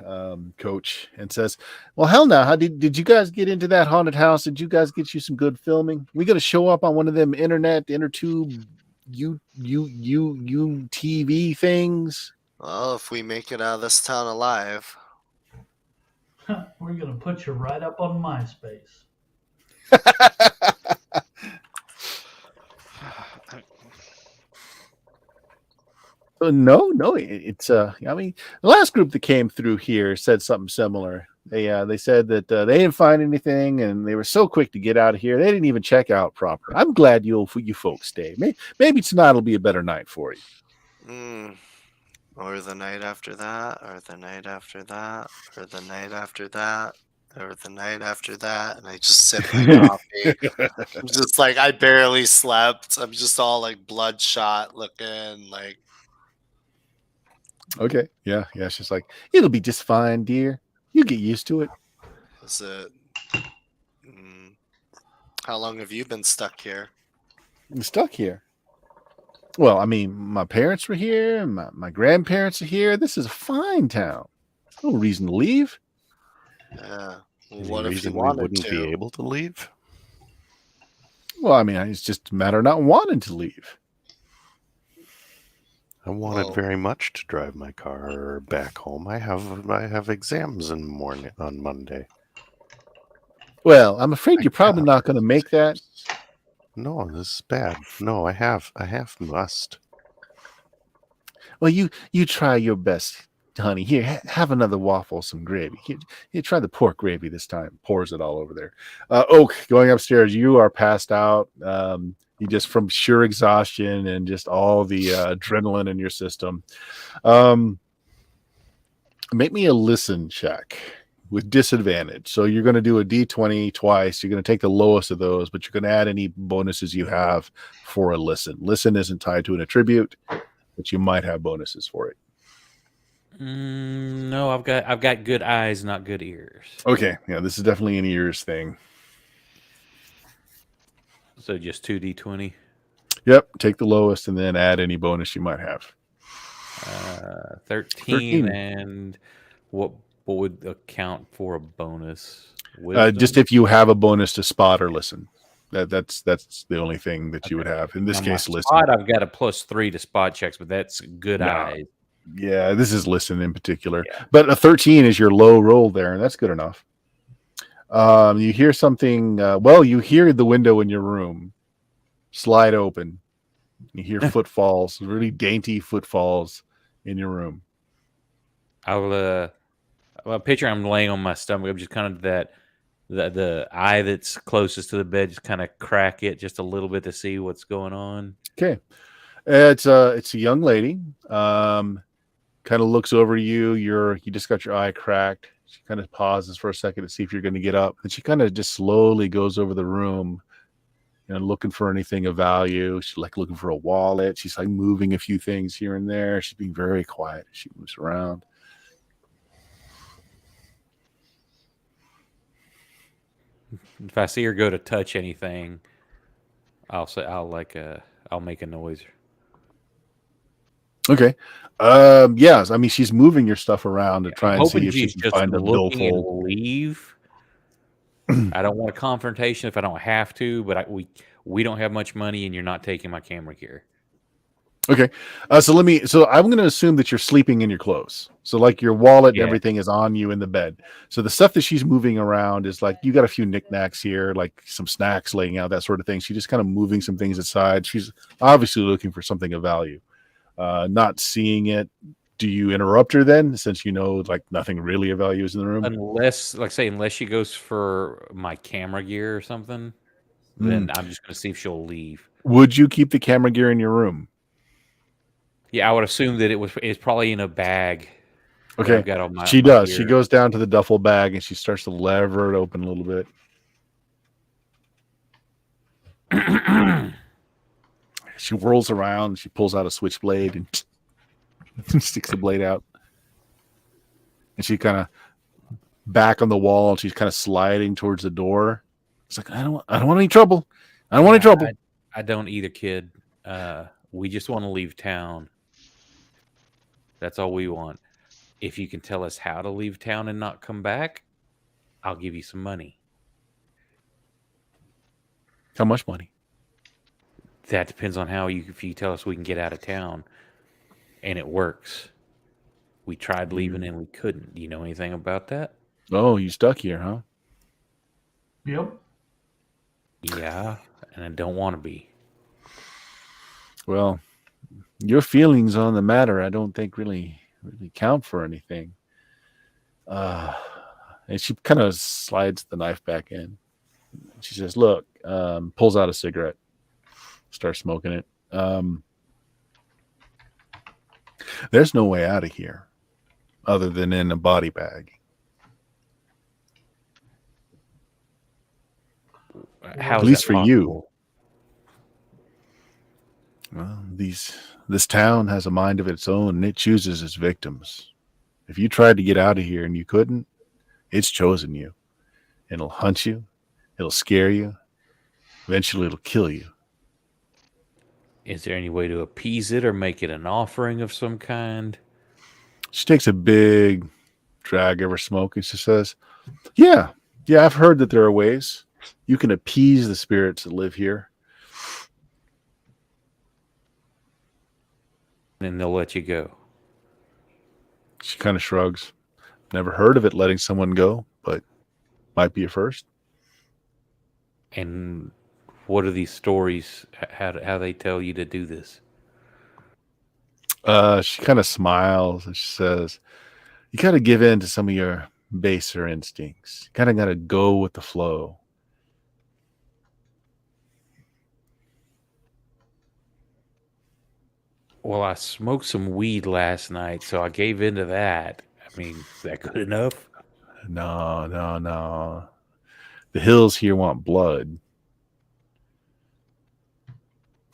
Coach, and says, "Well, hell no! How did you guys get into that haunted house? Did you guys get you some good filming? We got to show up on one of them inner tube, TV things." Well, if we make it out of this town alive. We're going to put you right up on MySpace. No, it's I mean, the last group that came through here said something similar. They said that they didn't find anything, and they were so quick to get out of here. They didn't even check out proper. I'm glad you folks stay. Maybe tonight will be a better night for you. Or the night after that, or the night after that, or the night after that, or the night after that, and I just sip my coffee. I'm just like, I barely slept. I'm just all like bloodshot looking, like. Okay, yeah. She's like, it'll be just fine, dear. You get used to it. Is it? How long have you been stuck here? I'm stuck here. Well, I mean, my parents were here, and my grandparents are here. This is a fine town. No reason to leave. Yeah. Well, Any what if you reason we wanted wouldn't to? be able to leave? Well, I mean, it's just a matter of not wanting to leave. I wanted very much to drive my car back home. I have exams in the morning on Monday. Well, I'm afraid you're probably not going to make that. No, this is bad. No, I must. Well, you try your best, honey. Here, have another waffle, some gravy. Here, try the pork gravy this time. Pours it all over there. Oak, going upstairs. You are passed out. You just from sheer exhaustion and just all the adrenaline in your system. Make me a listen check with disadvantage. So you're going to do a D20 twice. You're going to take the lowest of those, but you're going to add any bonuses you have for a listen. Listen isn't tied to an attribute, but you might have bonuses for it. No, I've got good eyes, not good ears. Okay, yeah, this is definitely an ears thing. So just 2d20. Yep, take the lowest and then add any bonus you might have. 13. And what would account for a bonus? Just if you have a bonus to spot or listen. That's the only thing that you would have. In this case, listen. Spot, I've got a +3 to spot checks, but that's good eyes. Yeah, this is listen in particular. Yeah. But a 13 is your low roll there, and that's good enough. You hear something. You hear the window in your room slide open. You hear footfalls, really dainty footfalls in your room. I'll picture I'm laying on my stomach. I'm just kind of the eye that's closest to the bed, just kind of crack it just a little bit to see what's going on. Okay, it's a young lady. Kind of looks over to you. You just got your eye cracked. She kind of pauses for a second to see if you're going to get up, and she kind of just slowly goes over the room, looking for anything of value. She's like looking for a wallet. She's like moving a few things here and there. She's being very quiet as she moves around. If I see her go to touch anything, I'll make a noise. Okay. Yes. I mean, she's moving your stuff around to try and see if she can find a billfold. Leave. I don't want a confrontation if I don't have to, but we don't have much money, and you're not taking my camera gear. Okay. So I'm going to assume that you're sleeping in your clothes. So like your wallet and everything is on you in the bed. So the stuff that she's moving around is like, you got a few knickknacks here, like some snacks laying out, that sort of thing. She's just kind of moving some things aside. She's obviously looking for something of value. Not seeing it. Do you interrupt her then, since like nothing really of value is in the room? Unless she goes for my camera gear or something, then I'm just going to see if she'll leave. Would you keep the camera gear in your room? Yeah, I would assume that it's probably in a bag. that Okay, I've got on my she my does. She gear. goes down to the duffel bag and she starts to lever it open a little bit. She whirls around. She pulls out a switchblade and sticks the blade out. And she kind of back on the wall. And she's kind of sliding towards the door. It's like I don't want any trouble. I don't want any trouble. I don't either, kid. We just want to leave town. That's all we want. If you can tell us how to leave town and not come back, I'll give you some money. How much money? That depends on if you tell us we can get out of town and it works. We tried leaving and we couldn't. Do you know anything about that? Oh, you stuck here, huh? Yep. Yeah, and I don't want to be. Well, your feelings on the matter, I don't think really count for anything. And she kind of slides the knife back in. She says, "Look," pulls out a cigarette, starts smoking it. There's no way out of here other than in a body bag. How At is least that for you. possible? Well, this town has a mind of its own, and it chooses its victims. If you tried to get out of here and you couldn't, it's chosen you. It'll hunt you. It'll scare you. Eventually, it'll kill you. Is there any way to appease it or make it an offering of some kind? She takes a big drag of her smoke and she says, yeah, I've heard that there are ways. You can appease the spirits that live here. And they'll let you go. She kind of shrugs. Never heard of it letting someone go, but might be a first. And what are these stories? How they tell you to do this? She kind of smiles and she says, you got to give in to some of your baser instincts. You kind of got to go with the flow. Well, I smoked some weed last night, so I gave into that. I mean, is that good enough? No. The hills here want blood.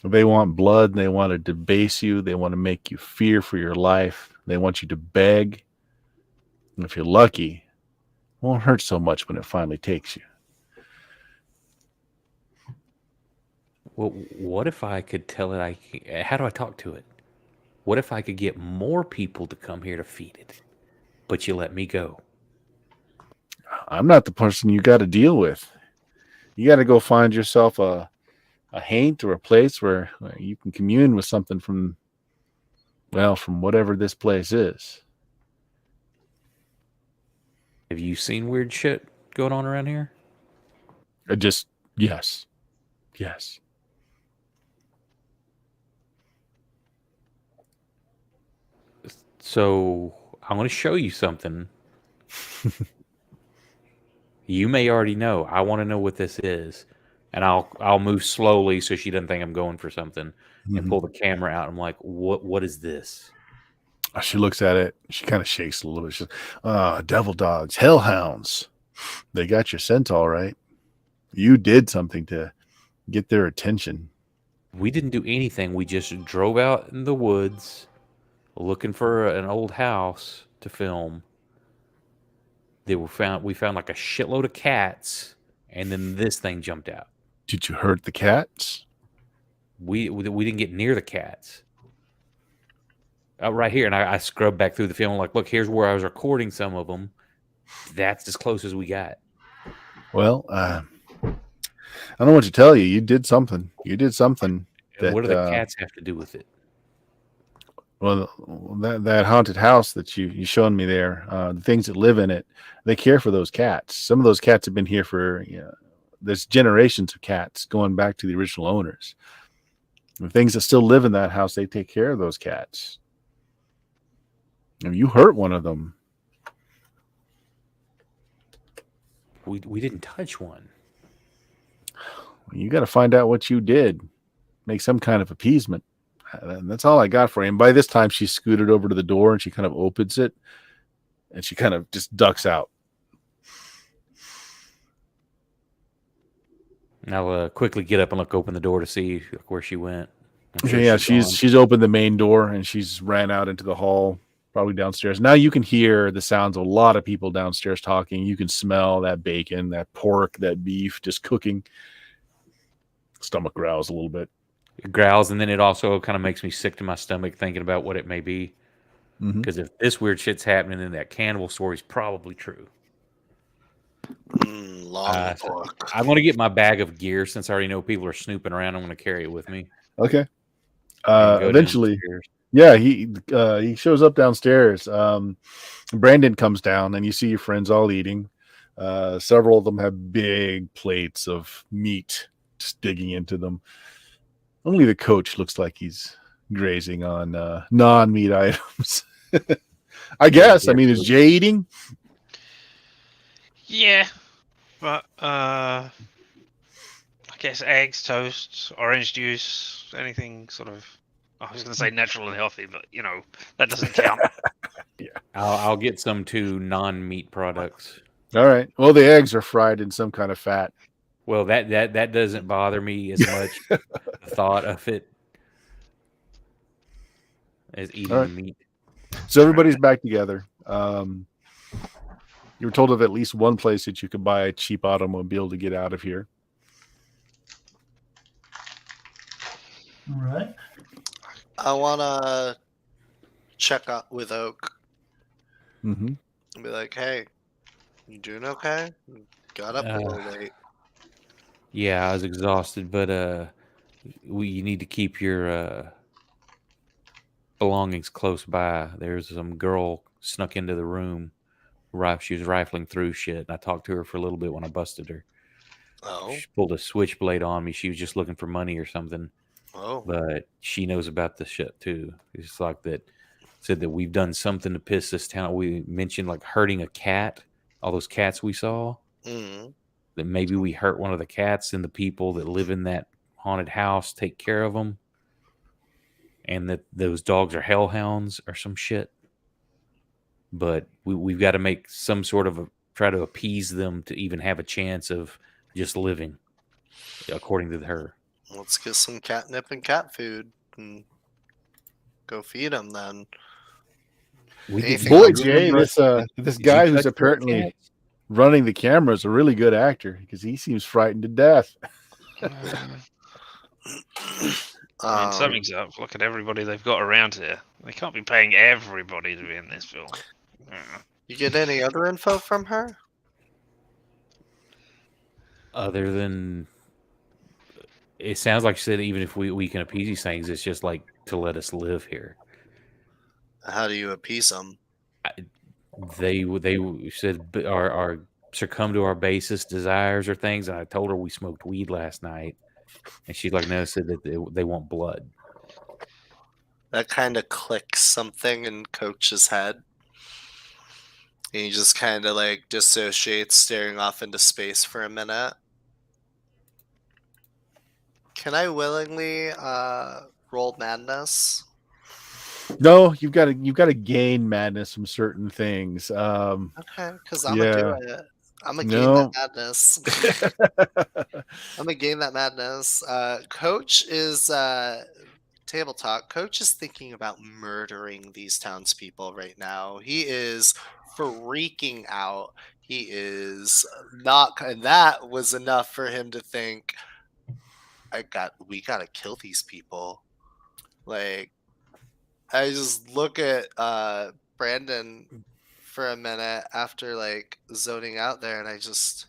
They want blood and they want to debase you. They want to make you fear for your life. They want you to beg. And if you're lucky, it won't hurt so much when it finally takes you. Well, what if I could tell it? How do I talk to it? What if I could get more people to come here to feed it, but you let me go? I'm not the person you got to deal with. You got to go find yourself a haint or a place where you can commune with something from whatever this place is. Have you seen weird shit going on around here? Yes. So I'm going to show you something. You may already know. I want to know what this is, and I'll move slowly so she doesn't think I'm going for something, and pull the camera out. I'm like, what is this? She looks at it. She kind of shakes a little bit. She says, devil dogs, hellhounds. They got your scent all right. You did something to get their attention. We didn't do anything. We just drove out in the woods looking for an old house to film. We found like a shitload of cats, and then this thing jumped out. Did you hurt the cats? We didn't get near the cats. Right here, and I scrubbed back through the film. Like, look, here's where I was recording some of them. That's as close as we got. Well, I don't know what to tell you. You did something. What do the cats have to do with it? Well, that haunted house that you showed me there, the things that live in it, they care for those cats. Some of those cats have been here for, there's generations of cats going back to the original owners. The things that still live in that house, they take care of those cats. And you hurt one of them. We didn't touch one. You got to find out what you did. Make some kind of appeasement. And that's all I got for you. And by this time, she scooted over to the door and she kind of opens it and she kind of just ducks out. I'll quickly get up and open the door to see where she went. I'm sure Yeah, gone. she's opened the main door and she's ran out into the hall, probably downstairs. Now you can hear the sounds of a lot of people downstairs talking. You can smell that bacon, that pork, that beef just cooking. Stomach growls a little bit. It growls, and then it also kind of makes me sick to my stomach thinking about what it may be. Because if this weird shit's happening, then that cannibal story's probably true. Long So pork. I'm going to get my bag of gear since I already know people are snooping around. I'm going to carry it with me. Okay. and go Eventually, downstairs. yeah, he shows up downstairs. Brandon comes down, and you see your friends all eating. Several of them have big plates of meat just digging into them. Only the coach looks like he's grazing on non-meat items. I guess. I mean, is Jay eating? Yeah, but I guess eggs, toast, orange juice, anything sort of. I was going to say natural and healthy, but that doesn't count. I'll get some too non-meat products. All right. Well, the eggs are fried in some kind of fat. Well, that doesn't bother me as much. The thought of it as eating All right. the meat. So everybody's back together. You were told of at least one place that you could buy a cheap automobile to get out of here. All right. I want to check out with Oak Mm-hmm. and be like, hey, you doing okay? Got up a little late. Yeah, I was exhausted, but you need to keep your belongings close by. There's some girl snuck into the room. She was rifling through shit, and I talked to her for a little bit when I busted her. Oh, She pulled a switchblade on me. She was just looking for money or something, oh. but she knows about the shit too. It's like that. Said that we've done something to piss this town. We mentioned like hurting a cat. All those cats we saw. Mm. That maybe we hurt one of the cats, and the people that live in that haunted house take care of them, and that those dogs are hellhounds or some shit. But we've got to make some sort of try to appease them to even have a chance of just living, according to her. Let's get some catnip and cat food and go feed them then. Anything Boy, else? Jay, this guy who's apparently running the camera is a really good actor because he seems frightened to death. I mean, something's up. Look at everybody they've got around here. They can't be paying everybody to be in this film. You get any other info from her? Other than, it sounds like she said even if we can appease these things, it's just like to let us live here. How do you appease them? They said our succumb to our basest desires or things, and I told her we smoked weed last night, and she's like, no, said that they want blood. That kind of clicks something in Coach's head. And he just kind of like dissociates, staring off into space for a minute. Can I willingly roll madness? No, you've got to gain madness from certain things. Okay, because I'm gonna do it. I'm gonna gain that madness. I'm gonna gain that madness. Coach is table talk. Coach is thinking about murdering these townspeople right now. He is freaking out. He is not, and that was enough for him to think, we gotta kill these people. Like, I just look at Brandon for a minute after like zoning out there, and I just.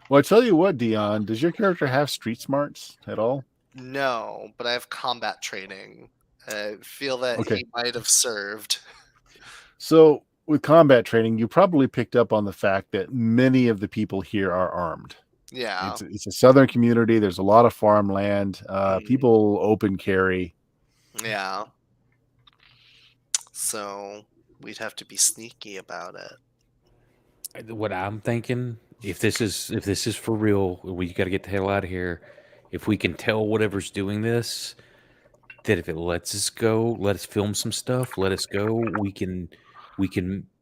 Well, I tell you what, Dion, does your character have street smarts at all? No, but I have combat training. I feel that he might have served. So with combat training, you probably picked up on the fact that many of the people here are armed. Yeah. It's a southern community. There's a lot of farmland. People open carry. Yeah. So we'd have to be sneaky about it. What I'm thinking, if this is for real, we got to get the hell out of here. if we can tell whatever's doing this, that if it lets us go, let us film some stuff, let us go, we can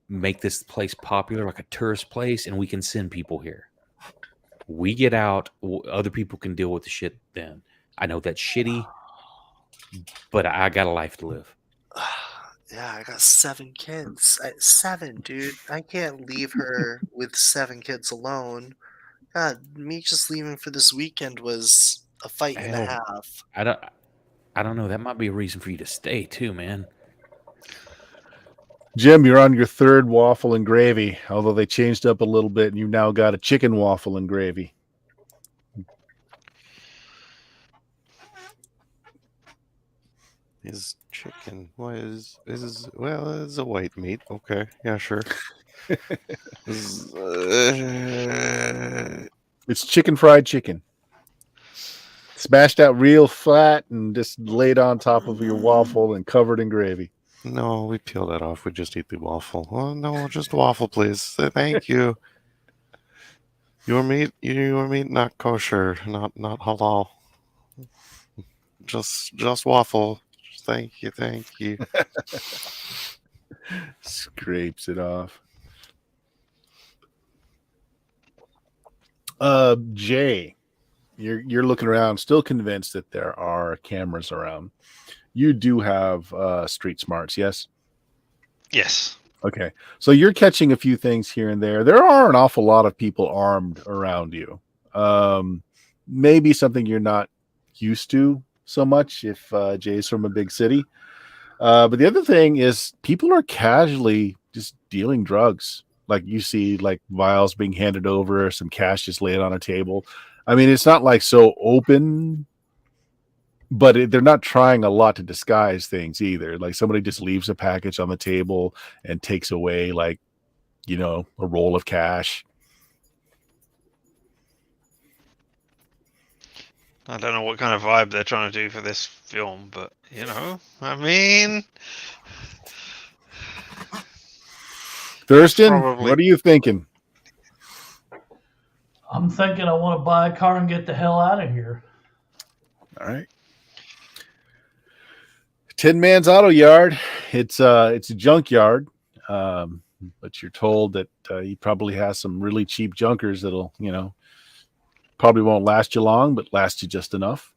make this place popular, like a tourist place, and we can send people here. We get out, other people can deal with the shit then. I know that's shitty, but I got a life to live. Yeah, I got 7 kids. 7, dude. I can't leave her with 7 kids alone. God, me just leaving for this weekend was a fight and a Hell, half. I don't know. That might be a reason for you to stay too, man. Jim, you're on your 3rd waffle and gravy, although they changed up a little bit, and you've now got a chicken waffle and gravy. Is chicken? What is well? It's a white meat. Okay, yeah, sure. It's chicken fried chicken. Smashed out real flat and just laid on top of your waffle and covered in gravy. No, we peel that off. We just eat the waffle. Oh no, just waffle, please. Thank you. Your meat, not kosher, not halal. Just waffle. Thank you. Scrapes it off. Jay, you're looking around, still convinced that there are cameras around. You do have street smarts, yes? Yes. Okay, so you're catching a few things here and there. There are an awful lot of people armed around you. Maybe something you're not used to so much if Jay's from a big city. But the other thing is people are casually just dealing drugs. Like you see like vials being handed over, some cash just laid on a table. I mean, it's not like so open, but they're not trying a lot to disguise things either. Like somebody just leaves a package on the table and takes away like, a roll of cash. I don't know what kind of vibe they're trying to do for this film, but I mean, Thurston, Probably. what are you thinking? I'm thinking I want to buy a car and get the hell out of here. All right. Tin Man's Auto Yard. It's a junkyard, but you're told that he probably has some really cheap junkers that'll, probably won't last you long, but last you just enough.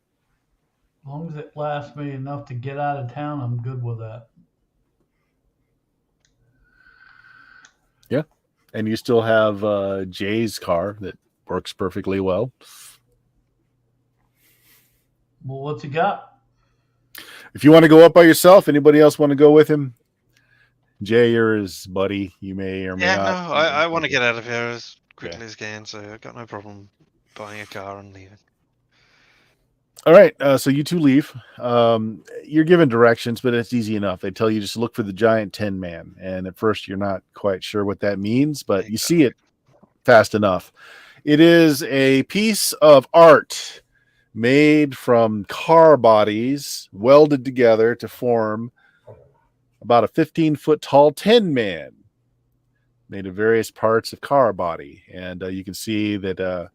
As long as it lasts me enough to get out of town, I'm good with that. Yeah. And you still have Jay's car that works perfectly well. Well, what's he got? If you want to go up by yourself, anybody else want to go with him? Jay or his buddy, you may or may yeah, not. no, I want to get out of here as quickly as I can, so I've got no problem buying a car and leaving. All right, so you two leave. You're given directions, but it's easy enough. They tell you just look for the giant Tin Man, and at first you're not quite sure what that means, but you see it fast enough. It is a piece of art made from car bodies welded together to form about a 15-foot tall Tin Man made of various parts of car body. And you can see that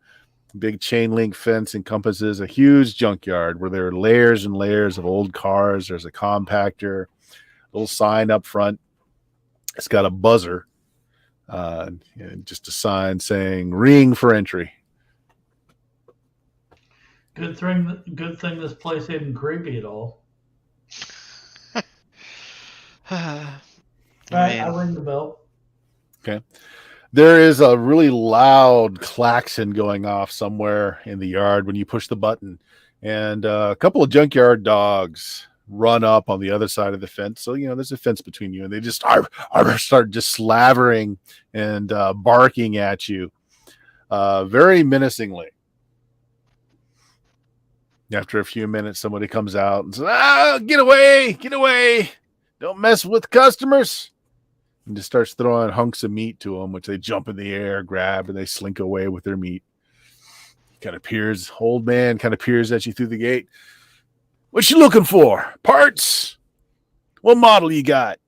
big chain link fence encompasses a huge junkyard where there are layers and layers of old cars. There's a compactor, a little sign up front. It's got a buzzer, and just a sign saying ring for entry. Good thing this place isn't creepy at all. I I ring the bell. Okay. There is a really loud klaxon going off somewhere in the yard when you push the button, and a couple of junkyard dogs run up on the other side of the fence. So, there's a fence between you, and they just start just slavering and barking at you very menacingly. After a few minutes, somebody comes out and says, get away. Don't mess with customers. And just starts throwing hunks of meat to them, which they jump in the air, grab, and they slink away with their meat. Old man kind of peers at you through the gate. What you looking for? Parts? What model you got?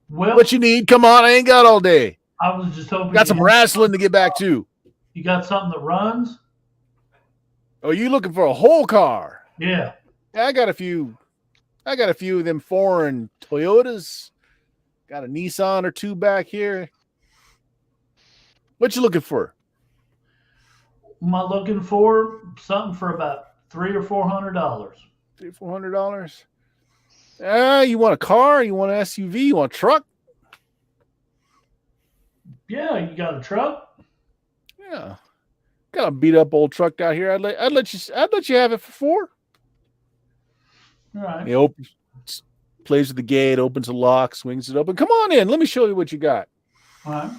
Well, What you need? Come on, I ain't got all day. I was just hoping Got some wrestling to get back to. You got something that runs? Oh, you looking for a whole car? Yeah. Yeah, I got a few of them foreign Toyotas. Got a Nissan or two back here. What you looking for? Am I looking for something for about $300 or $400? $300-$400. You want a car? You want an SUV? You want a truck? Yeah, you got a truck? Yeah, got a beat up old truck out here. I'd let you have it for $4. All right. He opens, plays with the gate, opens the lock, swings it open. Come on in. Let me show you what you got. All right.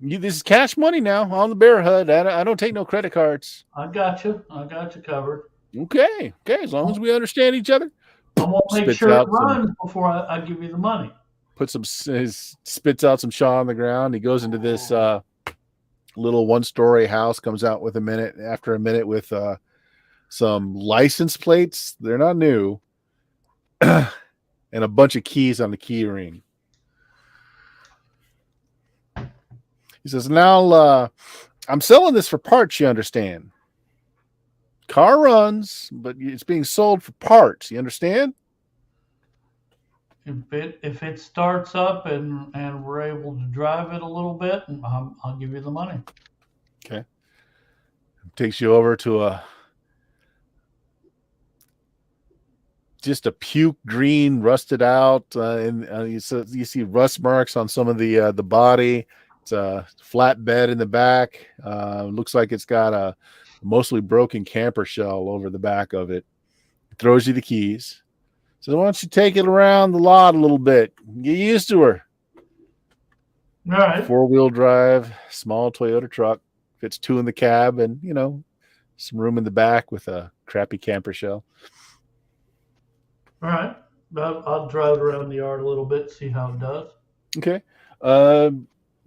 This is cash money now on the Bear HUD. I don't take no credit cards. I got you. I got you covered. Okay. As long as we understand each other. I want to make Spits sure it out some- runs before I give you the money. Spits out some Shaw on the ground. He goes into this little one-story house, comes out with after a minute with some license plates. They're not new. And a bunch of keys on the key ring. He says, now I'm selling this for parts, you understand? Car runs, but it's being sold for parts, you understand? If it starts up and we're able to drive it a little bit, I'll give you the money. Okay. Takes you over to just a puke green, rusted out, and you see rust marks on some of the body. It's a flat bed in the back. Looks like it's got a mostly broken camper shell over the back of it. Throws you the keys. So why don't you take it around the lot a little bit? Get used to her. All right. 4-wheel drive, small Toyota truck. Fits 2 in the cab and, some room in the back with a crappy camper shell. All right. I'll drive around the yard a little bit, see how it does. Okay.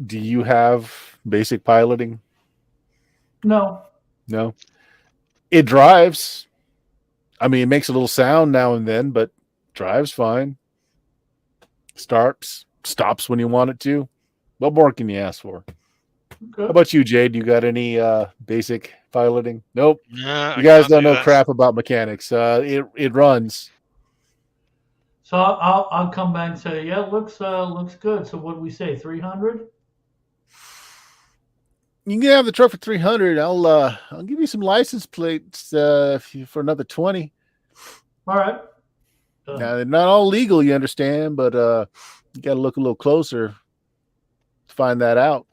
Do you have basic piloting? No. No. It drives. I mean, it makes a little sound now and then, but drives fine. Stops when you want it to. What more can you ask for? Okay. How about you, Jade? You got any basic piloting? Nope. No, You guys don't know crap about mechanics. It runs. So I'll come back and say, yeah, looks good. So what do we say, 300? You can have the truck for 300. I'll give you some license plates for another 20. All right. Now they're not all legal, you understand, but you got to look a little closer to find that out.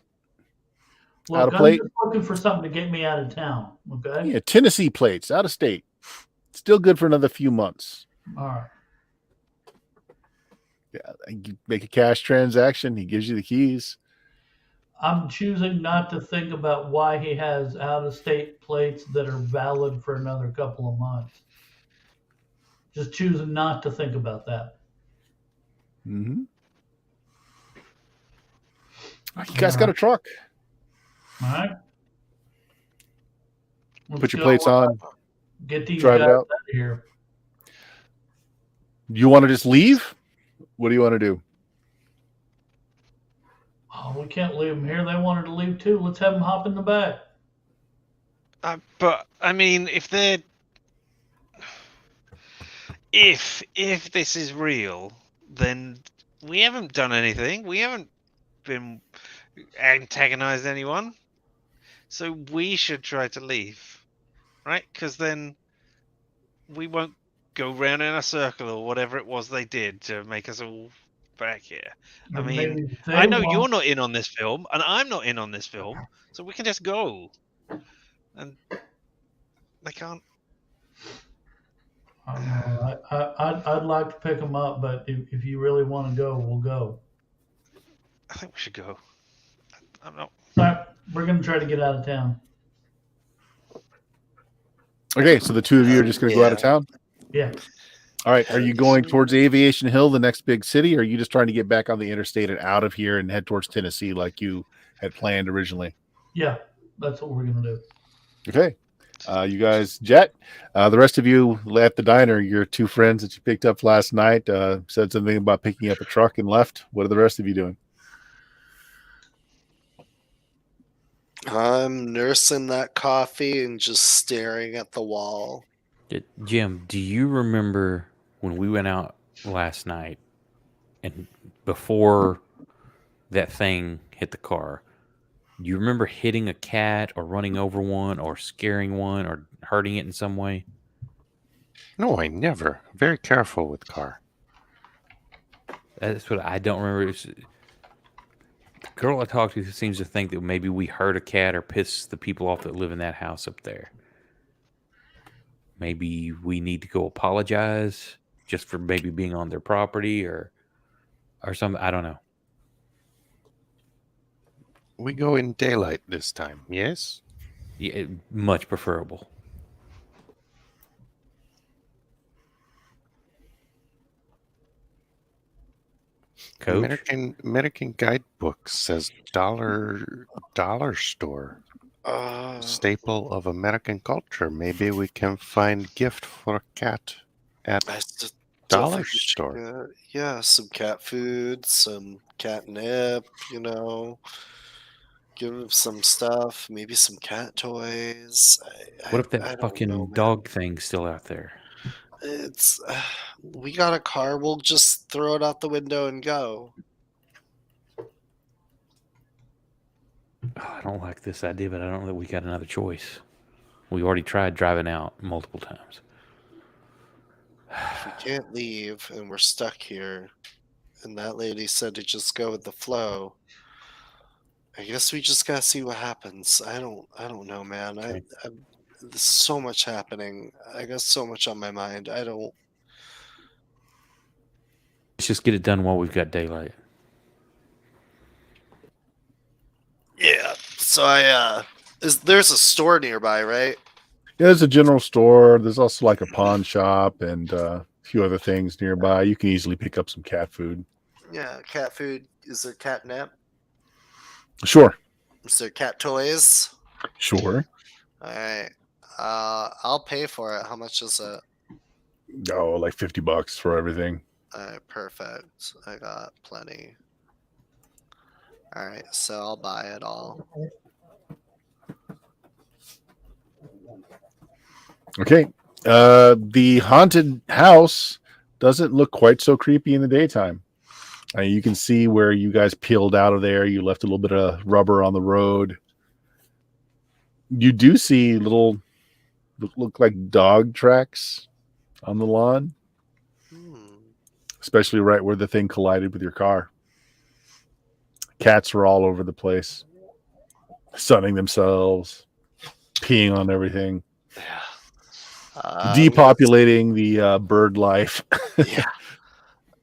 Look, out of I'm plate. just looking for something to get me out of town. Okay. Yeah, Tennessee plates, out of state. Still good for another few months. All right. Yeah, you make a cash transaction. He gives you the keys. I'm choosing not to think about why he has out-of-state plates that are valid for another couple of months. Just choosing not to think about that. Mm-hmm. You guys got a truck. All right. Put your plates on. Get these drive guys it out out. of here. You want to just leave? What do you want to do? Oh, we can't leave them here. They wanted to leave too. Let's have them hop in the back. But I mean, if this is real, then we haven't done anything. We haven't been antagonized anyone. So we should try to leave, right? Because then we won't go round in a circle or whatever it was they did to make us all back here. I Or mean, maybe they I know won't. you're not in on this film, and I'm not in on this film, so we can just go. And they can't. I don't know. I'd like to pick them up, but if you really want to go, we'll go. I think we should go. I'm not. All right, we're going to try to get out of town. Okay, so the two of you are just going to go out of town? Yeah. All right. Are you going towards Aviation Hill, the next big city, or are you just trying to get back on the interstate and out of here and head towards Tennessee like you had planned originally? Yeah, that's what we're going to do. Okay. You guys jet. The rest of you at the diner, your two friends that you picked up last night said something about picking up a truck and left. What are the rest of you doing? I'm nursing that coffee and just staring at the wall. Jim, do you remember when we went out last night and before that thing hit the car? Do you remember hitting a cat or running over one or scaring one or hurting it in some way? No, I never. Very careful with car. That's what I don't remember. The girl I talked to seems to think that maybe we hurt a cat or pissed the people off that live in that house up there. Maybe we need to go apologize just for maybe being on their property or something. I don't know. We go in daylight this time, yes? Yeah, much preferable. Coach? American guidebook says dollar store. Staple of American culture. Maybe we can find gift for a cat at I still dollar think we should store. yeah, some cat food, some catnip, give him some stuff, maybe some cat toys. What if I that don't know, fucking man. dog thing's still out there? It's we got a car. We'll just throw it out the window and go. I don't like this idea, but I don't know that we got another choice. We already tried driving out multiple times. If we can't leave and we're stuck here, and that lady said to just go with the flow, I guess we just gotta see what happens. I don't know, man. Okay. There's so much happening. I got so much on my mind. I don't. Let's just get it done while we've got daylight. Yeah. So there's a store nearby, right? Yeah, there's a general store. There's also like a pawn shop and a few other things nearby. You can easily pick up some cat food. Yeah, cat food. Is there catnip? Sure. Is there cat toys? Sure. All right. I'll pay for it. How much is it? Oh, like $50 for everything. All right, perfect. I got plenty. All right, so I'll buy it all. Okay. The haunted house doesn't look quite so creepy in the daytime. You can see where you guys peeled out of there. You left a little bit of rubber on the road. You do see little look like dog tracks on the lawn, especially right where the thing collided with your car. Cats were all over the place, sunning themselves, peeing on everything. Depopulating the bird life. Yeah.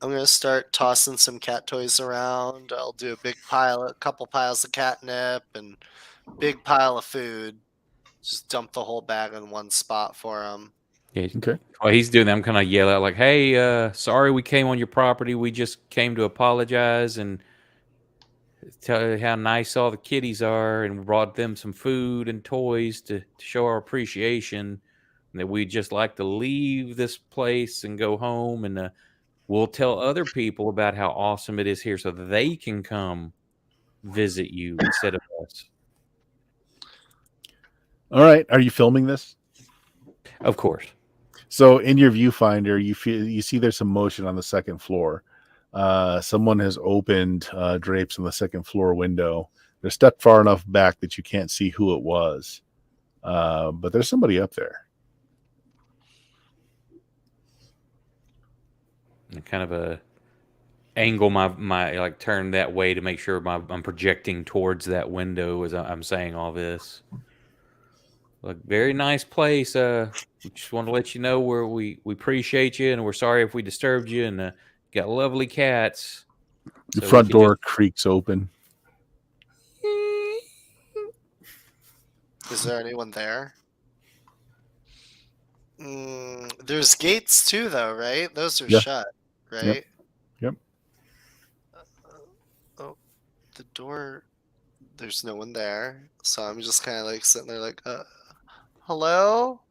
I'm gonna start tossing some cat toys around. I'll do a couple piles of catnip and big pile of food. Just dump the whole bag in one spot for him. Yeah. Okay. While he's doing that, I'm kind of yell out like, "Hey, sorry we came on your property. We just came to apologize and tell you how nice all the kitties are, and we brought them some food and toys to show our appreciation. And that we'd just like to leave this place and go home, and we'll tell other people about how awesome it is here, so they can come visit you instead of us." All right. Are you filming this? Of course. So in your viewfinder, you see there's some motion on the second floor. Someone has opened drapes on the second floor window. They're stuck far enough back that you can't see who it was. But there's somebody up there. And kind of angle my like turn that way to make sure I'm projecting towards that window as I'm saying all this. Look, very nice place. We just want to let you know where we appreciate you, and we're sorry if we disturbed you, and got lovely cats. The So front door creaks open. Is there anyone there? There's gates too, though, right? Those are shut, right? Yep. Oh, the door. There's no one there, so I'm just kind of like sitting there, like, hello?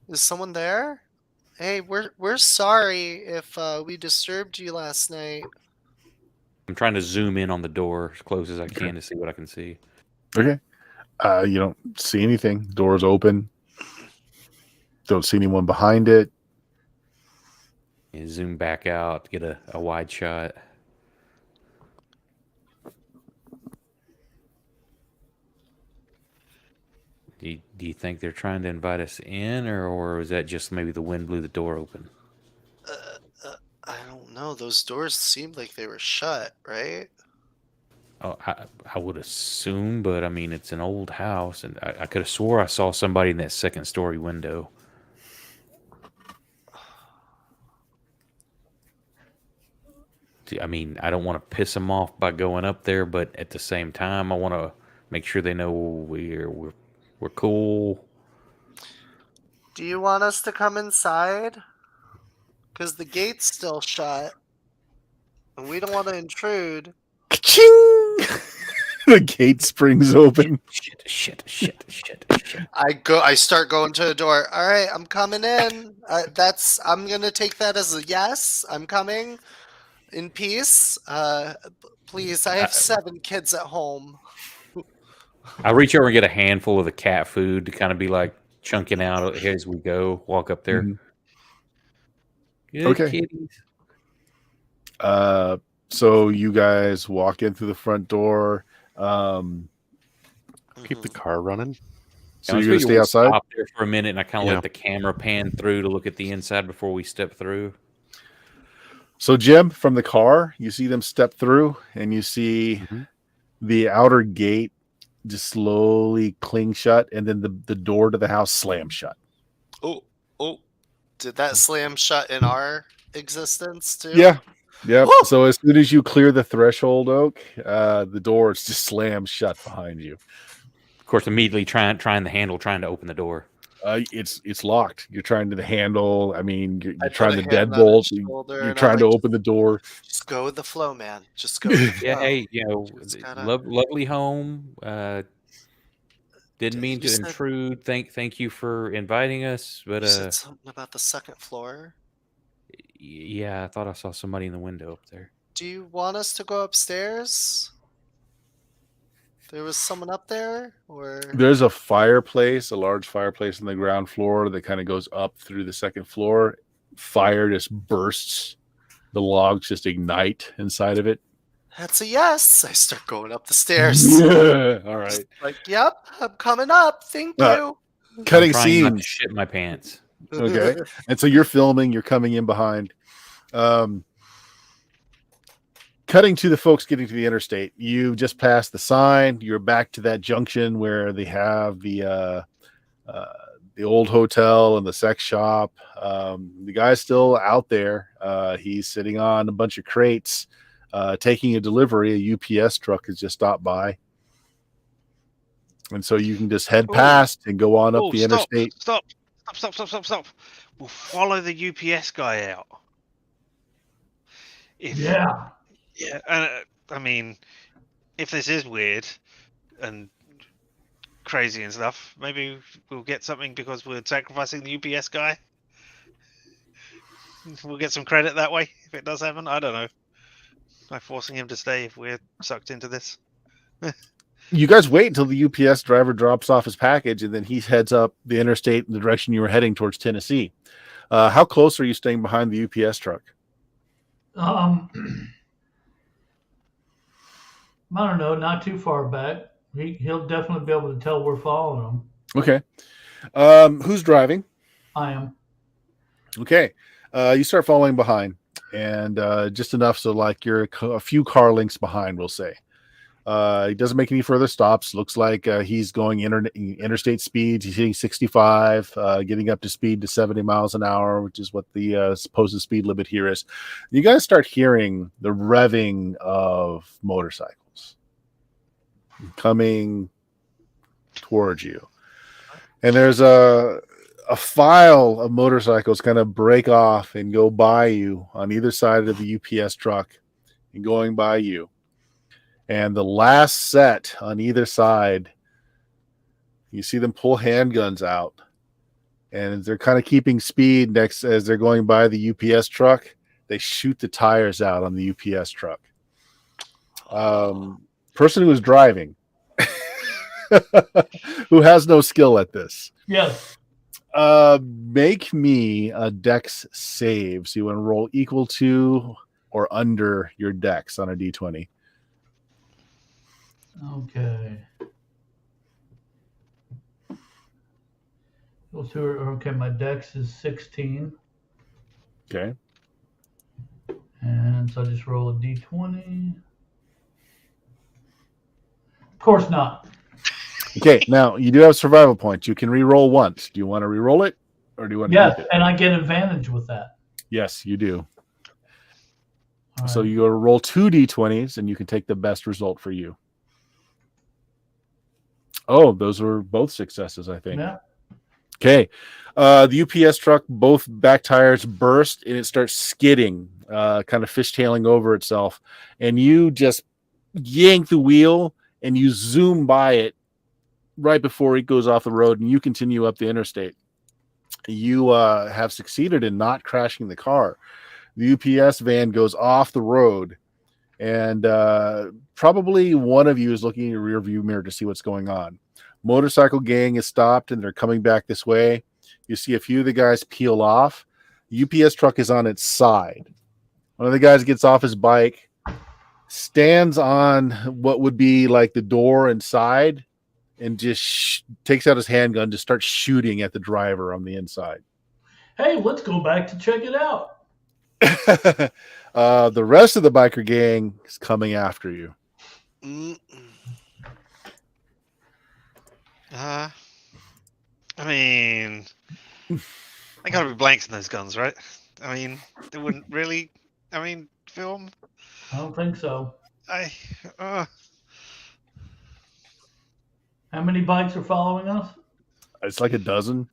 Is someone there? Hey, we're sorry if we disturbed you last night. I'm trying to zoom in on the door as close as I can to see what I can see. Okay. You don't see anything. Door's open. Don't see anyone behind it. You zoom back out, get a wide shot. Do you think they're trying to invite us in, or is that just maybe the wind blew the door open? I don't know. Those doors seemed like they were shut, right? Oh, I would assume, but I mean, it's an old house, and I could have swore I saw somebody in that second story window. I mean, I don't want to piss them off by going up there, but at the same time, I want to make sure they know we're cool. Do you want us to come inside? Because the gate's still shut, and we don't want to intrude. Ka-ching! The gate springs open. Shit. I start going to the door. All right, I'm coming in. I'm gonna take that as a yes. I'm coming in peace. Please, I have 7 kids at home. I reach over and get a handful of the cat food to kind of be like chunking out as we go. Walk up there. Mhm. Good Okay. kitties. So you guys walk in through the front door. Keep the car running. So you're gonna stay outside? Stop there for a minute, and I kind of Yeah. let the camera pan through to look at the inside before we step through. So Jim, from the car, you see them step through, and you see the outer gate just slowly cling shut, and then the door to the house slam shut. Oh, did that slam shut in our existence too? Yeah. Yep. Woo! So as soon as you clear the threshold, Oak, the door is just slammed shut behind you. Of course, immediately trying the handle, trying to open the door. It's locked. You're trying to the handle. I mean, you're I trying put to a hand on deadbolt. his shoulder You're and trying I'm to like, open the door. Just go with the flow, man. Just go with the flow. Yeah, hey, Just gotta- lovely home. Didn't mean You to said- intrude. Thank you for inviting us, but You said something about the second floor. yeah, I thought I saw somebody in the window up there. Do you want us to go upstairs? There was someone up there, or There's a fireplace, a large fireplace on the ground floor that kind of goes up through the second floor. Fire just bursts. The logs just ignite inside of it. that's a yes. I start going up the stairs. Yeah. All right. Just like, yep, I'm coming up. Thank you. Cutting I'm trying not to scenes. shit my pants. Okay. And so you're filming, you're coming in behind. Cutting to the folks getting to the interstate. You just passed the sign. You're back to that junction where they have the old hotel and the sex shop. The guy's still out there. He's sitting on a bunch of crates, taking a delivery. A UPS truck has just stopped by. And so you can just head past and go on up the interstate. Stop. We'll follow the UPS guy out. Yeah. Yeah, I mean, if this is weird and crazy and stuff, maybe we'll get something because we're sacrificing the UPS guy. We'll get some credit that way if it does happen. I don't know. By forcing him to stay if we're sucked into this. You guys wait until the UPS driver drops off his package, and then he heads up the interstate in the direction you were heading towards Tennessee. How close are you staying behind the UPS truck? I don't know, not too far back. He'll definitely be able to tell we're following him. Okay. Who's driving? I am. Okay. You start following behind, and just enough so like you're a few car lengths behind, we'll say. He doesn't make any further stops. Looks like he's going interstate speeds. He's hitting 65, getting up to speed to 70 miles an hour, which is what the supposed speed limit here is. You guys start hearing the revving of motorcycles coming towards you. And there's a file of motorcycles kind of break off and go by you on either side of the UPS truck and going by you. And the last set on either side, you see them pull handguns out, and they're kind of keeping speed next as they're going by the UPS truck. They shoot the tires out on the UPS truck. Person who was driving who has no skill at this. Yes. Make me a dex save. So you want to roll equal to or under your dex on a d20. Okay. Okay, my dex is 16. Okay. And so I just roll a d20. Of course not. Okay. Now you do have survival points. You can re-roll once. Do you want to re-roll it, or do you want to Yes, keep it? and I get advantage with that. Yes, you do. All So right. you go to roll 2 d20s, and you can take the best result for you. Oh, those were both successes, I think. Yeah. Okay. The UPS truck, both back tires burst, and it starts skidding, kind of fishtailing over itself. And you just yank the wheel, and you zoom by it right before it goes off the road, and you continue up the interstate. You have succeeded in not crashing the car. The UPS van goes off the road, and probably one of you is looking in your rear view mirror to see what's going on. Motorcycle gang is stopped, and they're coming back this way. You see a few of the guys peel off. The UPS truck is on its side. One of the guys gets off his bike, stands on what would be like the door inside, and just takes out his handgun to start shooting at the driver on the inside. Hey, let's go back to check it out. The rest of the biker gang is coming after you. I mean, they gotta be blanks in those guns, right? I mean, they wouldn't really. I mean, film. I don't think so. uh, How many bikes are following us? It's like a dozen.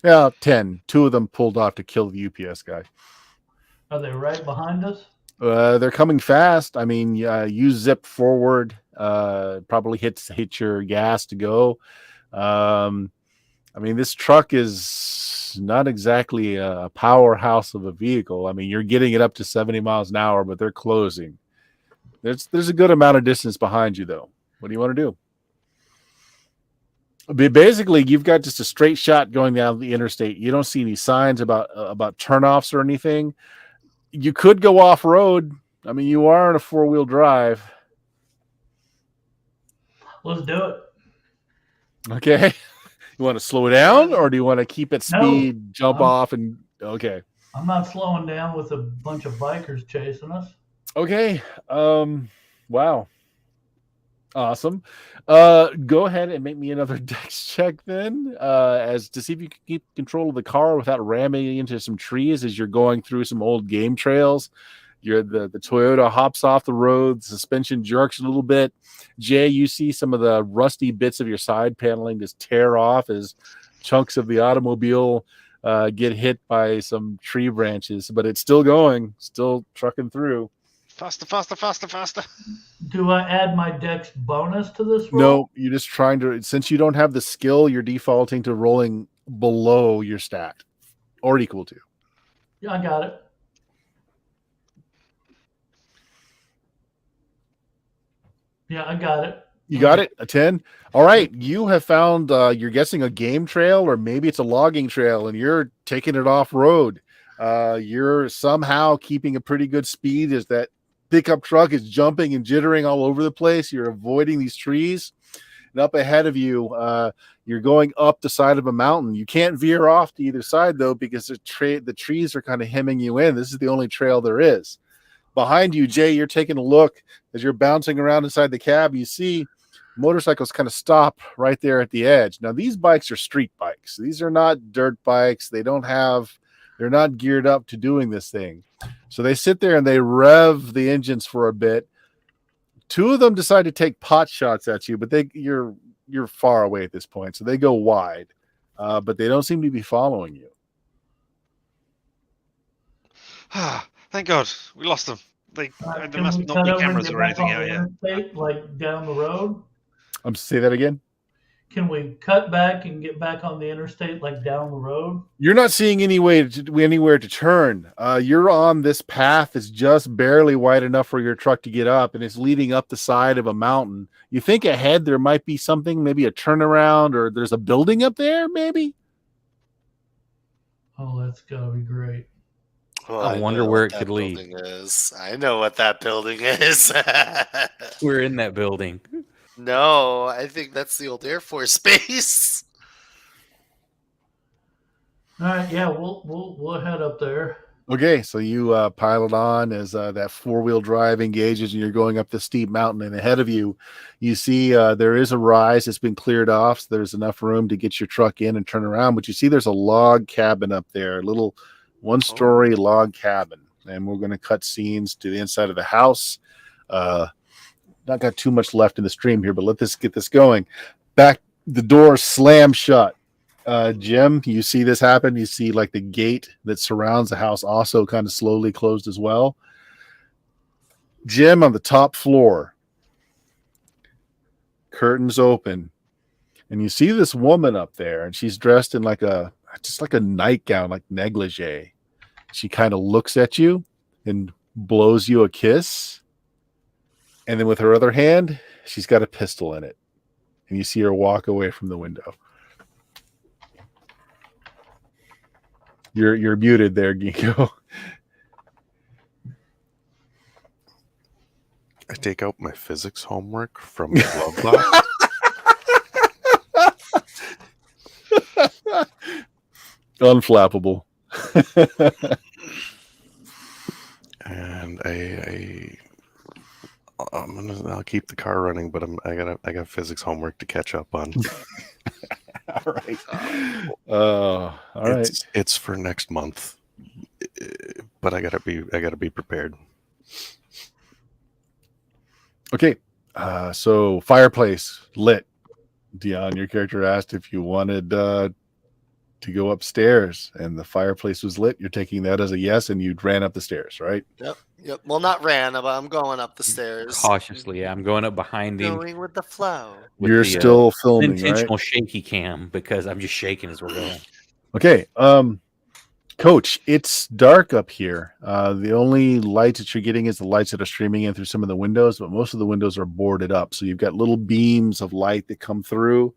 Yeah, 10. 2 of them pulled off to kill the UPS guy. Are they right behind us? They're coming fast. I mean, you zip forward, probably hit your gas to go. I mean, this truck is not exactly a powerhouse of a vehicle. I mean, you're getting it up to 70 miles an hour, but they're closing. There's a good amount of distance behind you, though. What do you want to do? Basically, you've got just a straight shot going down the interstate. You don't see any signs about turnoffs or anything. You could go off road. I mean, you are in a 4-wheel drive. Let's do it. Okay. You want to slow down, or do you want to keep at speed, jump off, and okay? I'm not slowing down with a bunch of bikers chasing us. Okay. Wow. Awesome. Go ahead and make me another dex check then, as to see if you can keep control of the car without ramming into some trees as you're going through some old game trails. The Toyota hops off the road, suspension jerks a little bit. Jay, you see some of the rusty bits of your side paneling just tear off as chunks of the automobile get hit by some tree branches, but it's still going, still trucking through. Faster. Do I add my dex bonus to this roll? No, you're just trying to, since you don't have the skill, you're defaulting to rolling below your stat or equal to. Yeah, I got it. Yeah, I got it. You got it? A 10? All right. You have found, you're guessing a game trail, or maybe it's a logging trail, and you're taking it off road. You're somehow keeping a pretty good speed as that pickup truck is jumping and jittering all over the place. You're avoiding these trees. And up ahead of you, you're going up the side of a mountain. You can't veer off to either side, though, because the trees are kind of hemming you in. This is the only trail there is. Behind you, Jay, you're taking a look as you're bouncing around inside the cab. You see motorcycles kind of stop right there at the edge. Now, these bikes are street bikes. These are not dirt bikes. They're not geared up to doing this thing. So they sit there and they rev the engines for a bit. 2 of them decide to take pot shots at you, but you're far away at this point. So they go wide, but they don't seem to be following you. Thank God we lost them. There must not be cameras or anything out here. Like down the road. Say that again. Can we cut back and get back on the interstate, like down the road? You're not seeing anywhere to turn. You're on this path that's just barely wide enough for your truck to get up, and it's leading up the side of a mountain. You think ahead there might be something, maybe a turnaround, or there's a building up there, maybe? Oh, that's gotta be great. Well, I wonder know where what it could that lead. building is. I know what that building is. We're in that building. No, I think that's the old Air Force Base. All right, yeah, we'll head up there. Okay, so you pilot on as that four-wheel drive engages, and you're going up the steep mountain. And ahead of you, you see there is a rise that's been cleared off, so there's enough room to get your truck in and turn around. But you see there's a log cabin up there, a little one-story log cabin. And we're going to cut scenes to the inside of the house. Not got too much left in the stream here, but let's get this going. Back, the door slams shut. Jim, you see this happen. You see like the gate that surrounds the house also kind of slowly closed as well. Jim, on the top floor, curtains open, and you see this woman up there, and she's dressed in just like a nightgown, like negligee. She kind of looks at you and blows you a kiss, and then with her other hand, she's got a pistol in it, and you see her walk away from the window. You're muted there, Ginkgo. I take out my physics homework from the glove box. Unflappable. And I'll keep the car running, but I got physics homework to catch up on. All right. All right. It's for next month, but I gotta be prepared. Okay. So fireplace lit. Dion, your character asked if you wanted to go upstairs, and the fireplace was lit. You're taking that as a yes, and you ran up the stairs, right? Yep. Well, not ran, but I'm going up the stairs. Cautiously, yeah, I'm going up behind him. Going with the flow. With You're the, still filming, right? intentional shaky cam because I'm just shaking as we're going. Okay. Coach, it's dark up here. The only lights that you're getting is the lights that are streaming in through some of the windows, but most of the windows are boarded up. So you've got little beams of light that come through.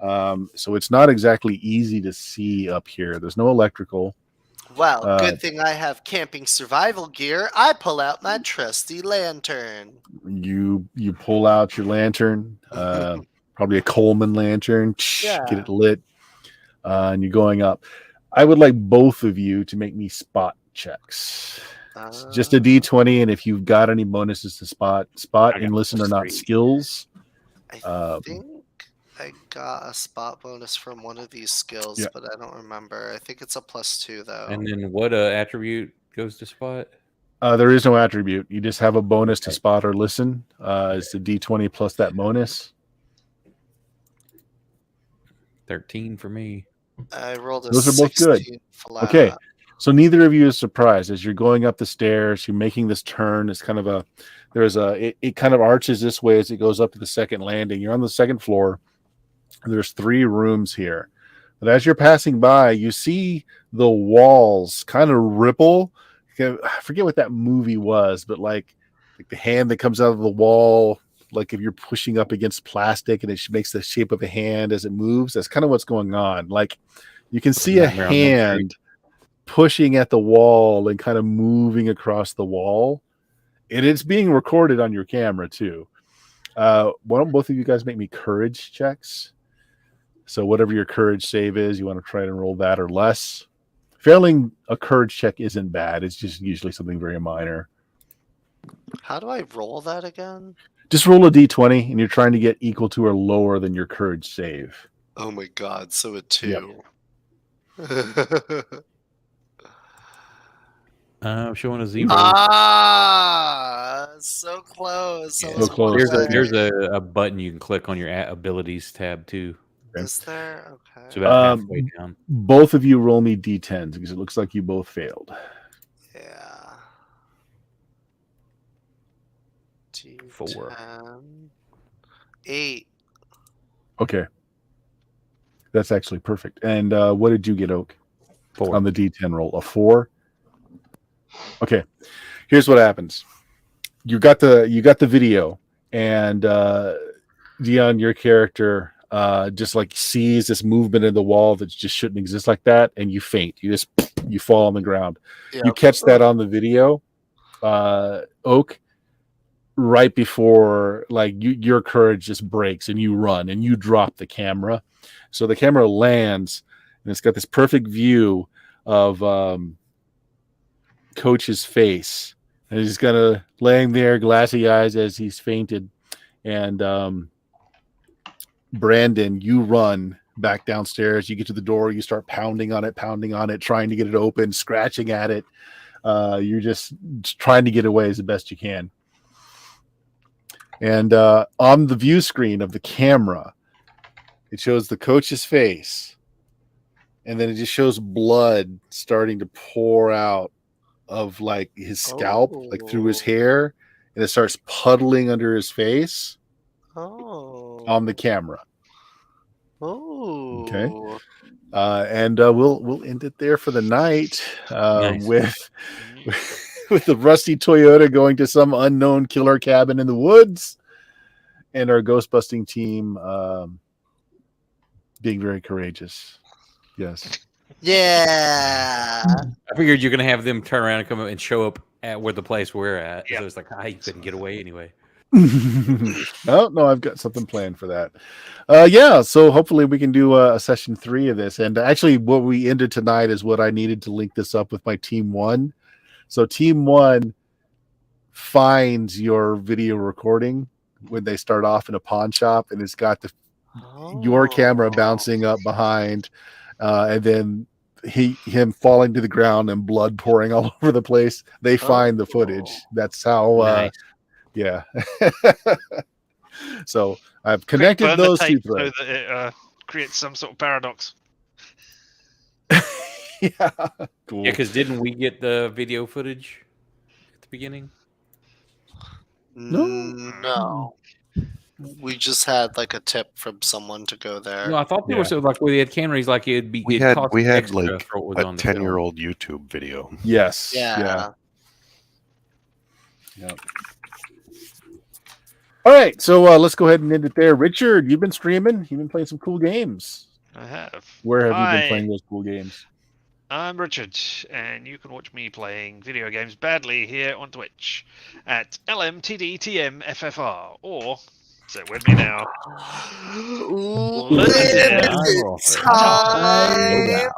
So it's not exactly easy to see up here. There's no electrical. Well, good thing I have camping survival gear. I pull out my trusty lantern. You pull out your lantern, probably a Coleman lantern, Yeah. get it lit, and you're going up. I would like both of you to make me spot checks. It's just a D20, and if you've got any bonuses to spot and listen are not +3. skills. I think I got a spot bonus from one of these skills, Yeah. but I don't remember. I think it's a +2 though. And then what attribute goes to spot? There is no attribute. You just have a bonus to spot or listen. It's the D20 plus that bonus. 13 for me. I rolled a Those are both good. 16 flat. Okay, so neither of you is surprised as you're going up the stairs. You're making this turn. It's kind of it kind of arches this way as it goes up to the second landing. You're on the second floor. There's 3 rooms here, but as you're passing by, you see the walls kind of ripple. I forget what that movie was, but like the hand that comes out of the wall, like if you're pushing up against plastic and it makes the shape of a hand as it moves. That's kind of what's going on. Like you can see a hand pushing at the wall and kind of moving across the wall, and it's being recorded on your camera too. Why don't both of you guys make me courage checks? So whatever your courage save is, you want to try and roll that or less. Failing a courage check isn't bad. It's just usually something very minor. How do I roll that again? Just roll a d20, and you're trying to get equal to or lower than your courage save. Oh my god, so a 2. I'm showing a 0. So close. Yeah. So close. There's a button you can click on your abilities tab too. Is there? Okay. It's about halfway down. Both of you roll me d10s because it looks like you both failed. Yeah. D10. 4. 8. Okay. That's actually perfect. And what did you get, Oak, 4. on the D10 roll? A 4. Okay. Here's what happens. You got the video, and Dion, your character, just like sees this movement in the wall that just shouldn't exist like that, and you faint. You fall on the ground. You Yep. catch that on the video, Oak, right before like your courage just breaks, and you run and you drop the camera. So the camera lands, and it's got this perfect view of Coach's face, and he's kind of laying there, glassy eyes, as he's fainted. And Brandon, you run back downstairs. You get to the door. You start pounding on it, trying to get it open, scratching at it. You're just trying to get away as the best you can. And on the view screen of the camera, it shows the coach's face, and then it just shows blood starting to pour out of like his scalp, like through his hair, and it starts puddling under his face on the camera. Oh. Okay. And we'll end it there for the night Nice. with the rusty Toyota going to some unknown killer cabin in the woods, and our ghost busting team being very courageous. Yes. Yeah. I figured you're gonna have them turn around and come up and show up at where the place we're at. Yeah. So it's like, you couldn't get away anyway. No, I've got something planned for that. Yeah, so hopefully we can do a session 3 of this. And actually, what we ended tonight is what I needed to link this up with my Team 1. So Team 1 finds your video recording when they start off in a pawn shop, and it's got your camera bouncing up behind, and then him falling to the ground and blood pouring all over the place. They find the footage. That's how. Nice. Yeah. So I've connected Burn the those two tape so threads. that it creates some sort of paradox. Yeah. Cool. Yeah, because didn't we get the video footage at the beginning? No. We just had like a tip from someone to go there. No, I thought they Yeah. were so like where they had cameras, like it'd be. We it'd had cost we had extra like for what was a on the film. 10-year-old YouTube video. Yes. Yeah. Yeah. All right, so let's go ahead and end it there. Richard, you've been streaming. You've been playing some cool games. I have. Where have you Hi. been playing those cool games? I'm Richard, and you can watch me playing video games badly here on Twitch at LMTDTMFFR, or sit with me now. Limited Time time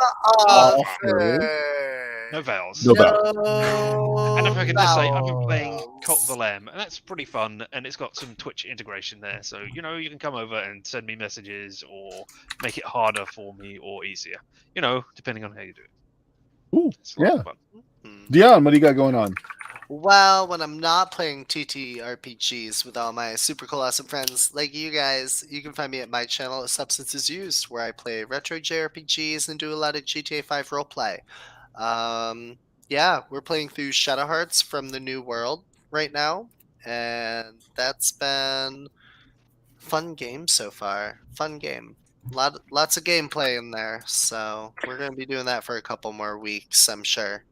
offer. offer. No vowels. No vowels. And if I can just say, I've been playing Cult of the Lamb, and that's pretty fun, and it's got some Twitch integration there. So, you can come over and send me messages or make it harder for me or easier. Depending on how you do it. Ooh, It's a lot yeah. of fun. Dion, what do you got going on? Well, when I'm not playing TTRPGs with all my super cool awesome friends like you guys, you can find me at my channel at Substances Used, where I play retro JRPGs and do a lot of GTA 5 roleplay. Yeah, we're playing through Shadow Hearts from the New World right now, and that's been fun game so far. Fun game. Lots of gameplay in there, so we're gonna be doing that for a couple more weeks, I'm sure.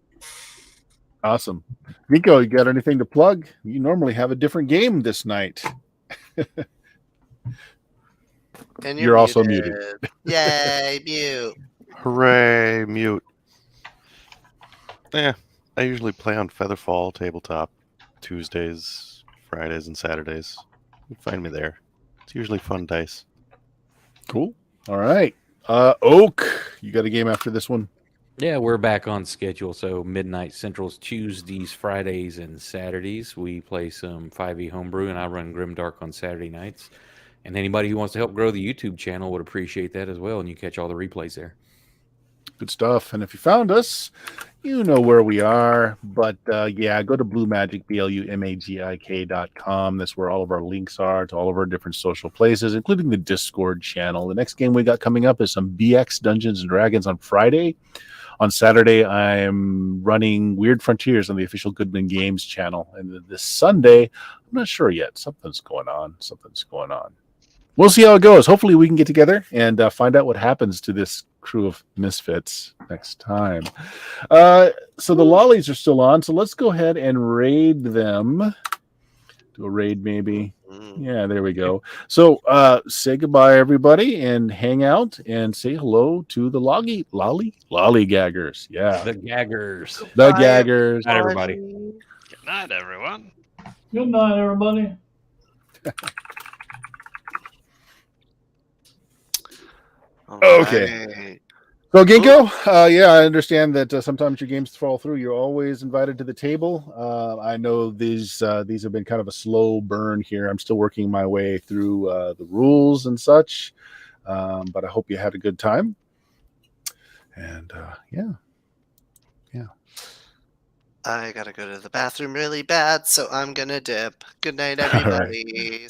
Awesome. Nico, you got anything to plug? You normally have a different game this night. And You're also muted. Yay, mute. Hooray, mute. Yeah, I usually play on Featherfall tabletop Tuesdays, Fridays, and Saturdays. You can find me there. It's usually fun dice. Cool. All right. Oak, you got a game after this one? Yeah, we're back on schedule. So midnight Central's Tuesdays, Fridays, and Saturdays. We play some 5e homebrew, and I run Grimdark on Saturday nights. And anybody who wants to help grow the YouTube channel would appreciate that as well. And you catch all the replays there. Good stuff. And if you found us, you know where we are. But yeah, go to BlueMagic, BLUMAGIK.com. That's where all of our links are to all of our different social places, including the Discord channel. The next game we got coming up is some BX Dungeons and Dragons on Friday. On Saturday, I'm running Weird Frontiers on the official Goodman Games channel. And this Sunday, I'm not sure yet. Something's going on. we'll see how it goes. Hopefully, we can get together and find out what happens to this crew of misfits next time. So the lollies are still on. So let's go ahead and raid them. Do a raid, maybe. Yeah, there we go. So say goodbye, everybody, and hang out and say hello to the lollygaggers. Yeah, The gaggers. the Bye, gaggers. Not everybody. Good night, everyone. Good night, everybody. Okay. Alright. So Ginkgo, yeah, I understand that sometimes your games fall through. You're always invited to the table. I know these have been kind of a slow burn here. I'm still working my way through the rules and such, but I hope you had a good time. And yeah. I gotta go to the bathroom really bad, so I'm gonna dip. Good night, All right. everybody.